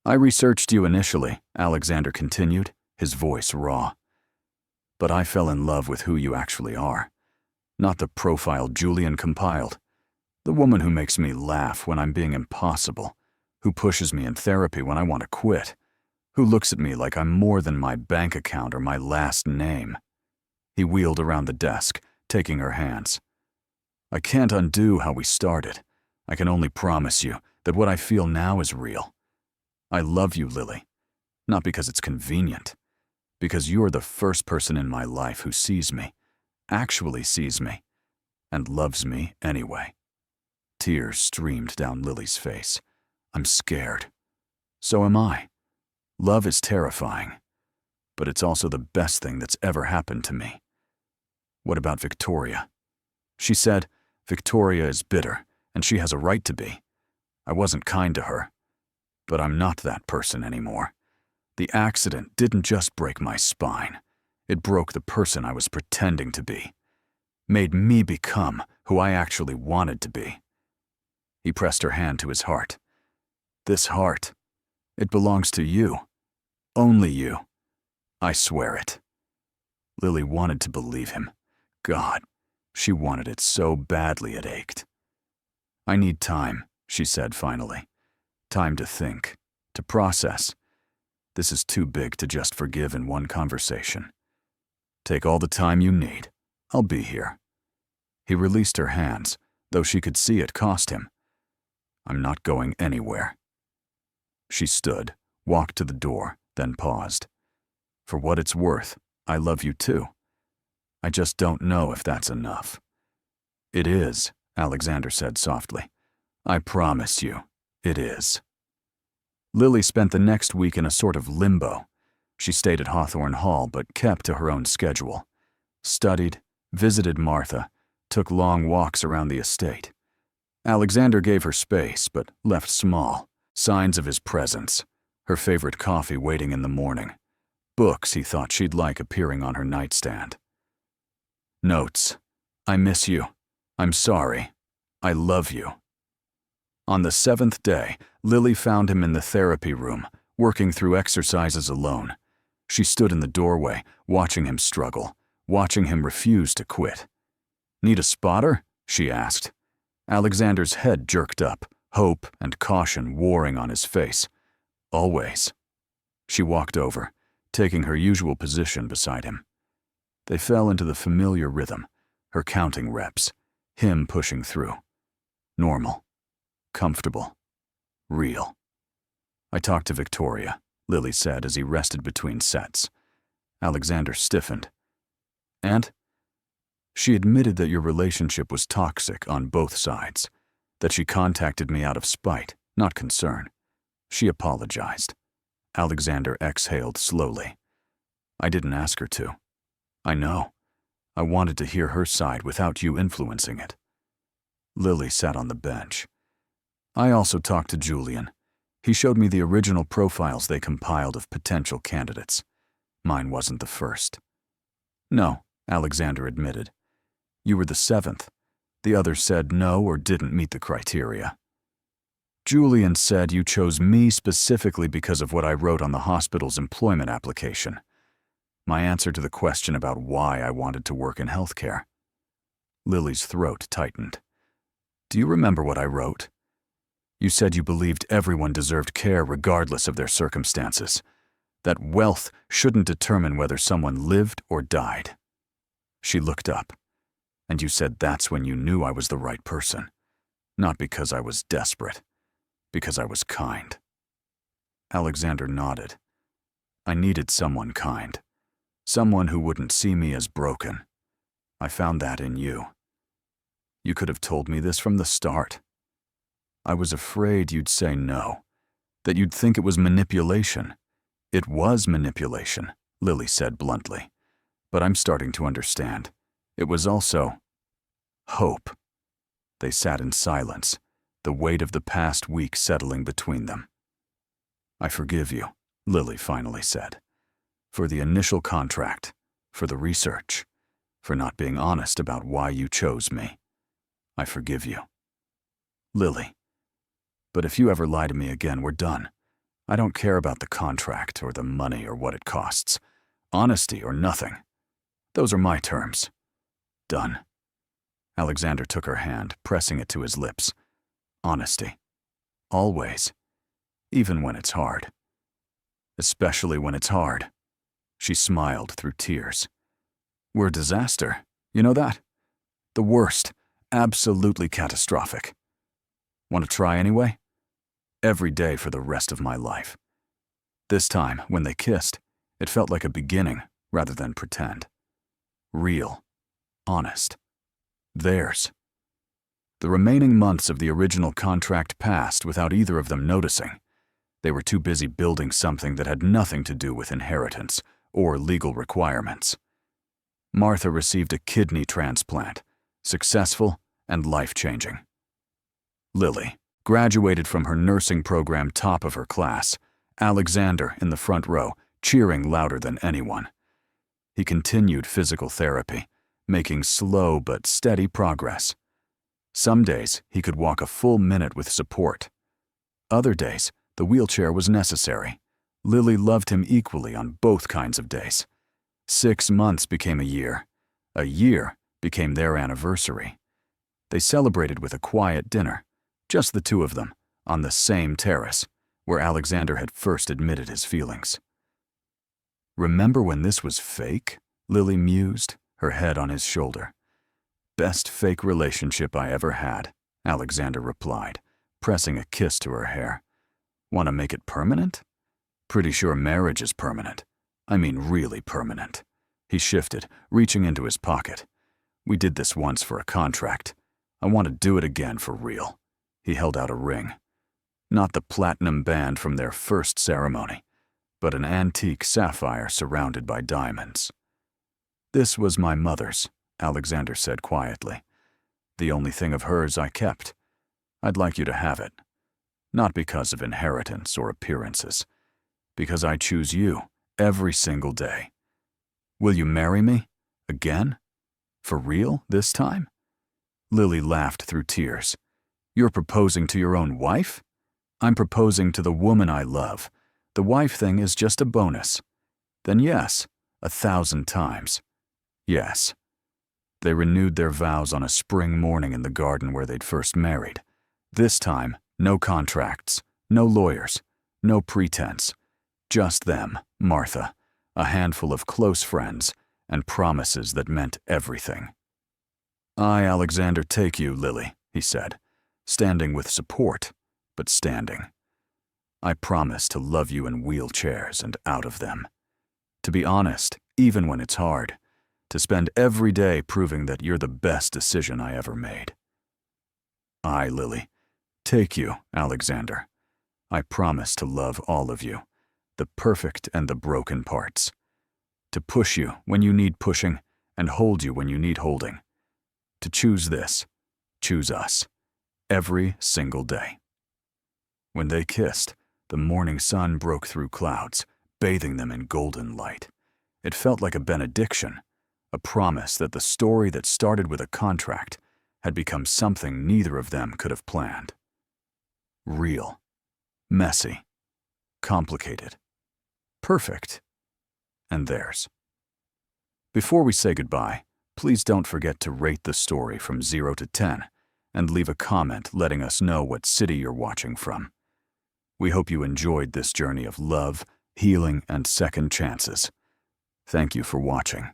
I researched you initially, Alexander continued, his voice raw. But I fell in love with who you actually are. Not the profile Julian compiled. The woman who makes me laugh when I'm being impossible, who pushes me in therapy when I want to quit, who looks at me like I'm more than my bank account or my last name. He wheeled around the desk, taking her hands. I can't undo how we started. I can only promise you that what I feel now is real. I love you, Lily. Not because it's convenient. Because you're the first person in my life who sees me, actually sees me, and loves me anyway. Tears streamed down Lily's face. I'm scared. So am I. Love is terrifying. But it's also the best thing that's ever happened to me. What about Victoria? She said, Victoria is bitter, and she has a right to be. I wasn't kind to her. But I'm not that person anymore. The accident didn't just break my spine. It broke the person I was pretending to be. Made me become who I actually wanted to be. He pressed her hand to his heart. This heart, it belongs to you. Only you. I swear it. Lily wanted to believe him. God, she wanted it so badly it ached. I need time, she said finally. Time to think, to process. This is too big to just forgive in one conversation. Take all the time you need. I'll be here. He released her hands, though she could see it cost him. I'm not going anywhere. She stood, walked to the door, then paused. For what it's worth, I love you too. I just don't know if that's enough. It is, Alexander said softly. I promise you, it is. Lily spent the next week in a sort of limbo. She stayed at Hawthorne Hall but kept to her own schedule. Studied, visited Martha, took long walks around the estate. Alexander gave her space but left small, signs of his presence, her favorite coffee waiting in the morning, books he thought she'd like appearing on her nightstand. Notes. I miss you. I'm sorry. I love you. On the 7th day, Lily found him in the therapy room, working through exercises alone. She stood in the doorway, watching him struggle, watching him refuse to quit. Need a spotter? She asked. Alexander's head jerked up, hope and caution warring on his face. Always. She walked over, taking her usual position beside him. They fell into the familiar rhythm, her counting reps, him pushing through. Normal. Comfortable. Real. I talked to Victoria, Lily said as he rested between sets. Alexander stiffened. And? She admitted that your relationship was toxic on both sides, that she contacted me out of spite, not concern. She apologized. Alexander exhaled slowly. I didn't ask her to. I know. I wanted to hear her side without you influencing it. Lily sat on the bench. I also talked to Julian. He showed me the original profiles they compiled of potential candidates. Mine wasn't the first. No, Alexander admitted. You were the seventh. The others said no or didn't meet the criteria. Julian said you chose me specifically because of what I wrote on the hospital's employment application. My answer to the question about why I wanted to work in healthcare. Lily's throat tightened. Do you remember what I wrote? You said you believed everyone deserved care regardless of their circumstances, that wealth shouldn't determine whether someone lived or died. She looked up, and you said that's when you knew I was the right person, not because I was desperate, because I was kind. Alexander nodded. I needed someone kind, someone who wouldn't see me as broken. I found that in you. You could have told me this from the start. I was afraid you'd say no, that you'd think it was manipulation. It was manipulation, Lily said bluntly. But I'm starting to understand. It was also hope. They sat in silence, the weight of the past week settling between them. I forgive you, Lily finally said, for the initial contract, for the research, for not being honest about why you chose me. I forgive you. Lily. But if you ever lie to me again, we're done. I don't care about the contract or the money or what it costs. Honesty or nothing. Those are my terms. Done. Alexander took her hand, pressing it to his lips. Honesty. Always. Even when it's hard. Especially when it's hard. She smiled through tears. We're a disaster. You know that? The worst. Absolutely catastrophic. Want to try anyway? Every day for the rest of my life. This time, when they kissed, it felt like a beginning rather than pretend. Real. Honest. Theirs. The remaining months of the original contract passed without either of them noticing. They were too busy building something that had nothing to do with inheritance or legal requirements. Martha received a kidney transplant, successful and life-changing. Lily graduated from her nursing program top of her class, Alexander in the front row, cheering louder than anyone. He continued physical therapy, making slow but steady progress. Some days he could walk a full minute with support. Other days, the wheelchair was necessary. Lily loved him equally on both kinds of days. 6 months became a year. A year became their anniversary. They celebrated with a quiet dinner, just the two of them, on the same terrace, where Alexander had first admitted his feelings. Remember when this was fake? Lily mused, her head on his shoulder. Best fake relationship I ever had, Alexander replied, pressing a kiss to her hair. Want to make it permanent? Pretty sure marriage is permanent. I mean really permanent. He shifted, reaching into his pocket. We did this once for a contract. I want to do it again for real. He held out a ring. Not the platinum band from their first ceremony, but an antique sapphire surrounded by diamonds. This was my mother's, Alexander said quietly. The only thing of hers I kept. I'd like you to have it. Not because of inheritance or appearances. Because I choose you every single day. Will you marry me? Again? For real this time? Lily laughed through tears. You're proposing to your own wife? I'm proposing to the woman I love. The wife thing is just a bonus. Then yes, 1,000 times. Yes. They renewed their vows on a spring morning in the garden where they'd first married. This time, no contracts, no lawyers, no pretense. Just them, Martha, a handful of close friends, and promises that meant everything. I, Alexander, take you, Lily, he said, standing with support, but standing. I promise to love you in wheelchairs and out of them. To be honest, even when it's hard. To spend every day proving that you're the best decision I ever made. I, Lily, take you, Alexander. I promise to love all of you, the perfect and the broken parts. To push you when you need pushing and hold you when you need holding. To choose this, choose us, every single day. When they kissed, the morning sun broke through clouds, bathing them in golden light. It felt like a benediction, a promise that the story that started with a contract had become something neither of them could have planned. Real, messy, complicated, perfect, and theirs. Before we say goodbye, please don't forget to rate the story from 0 to 10 and leave a comment letting us know what city you're watching from. We hope you enjoyed this journey of love, healing, and second chances. Thank you for watching.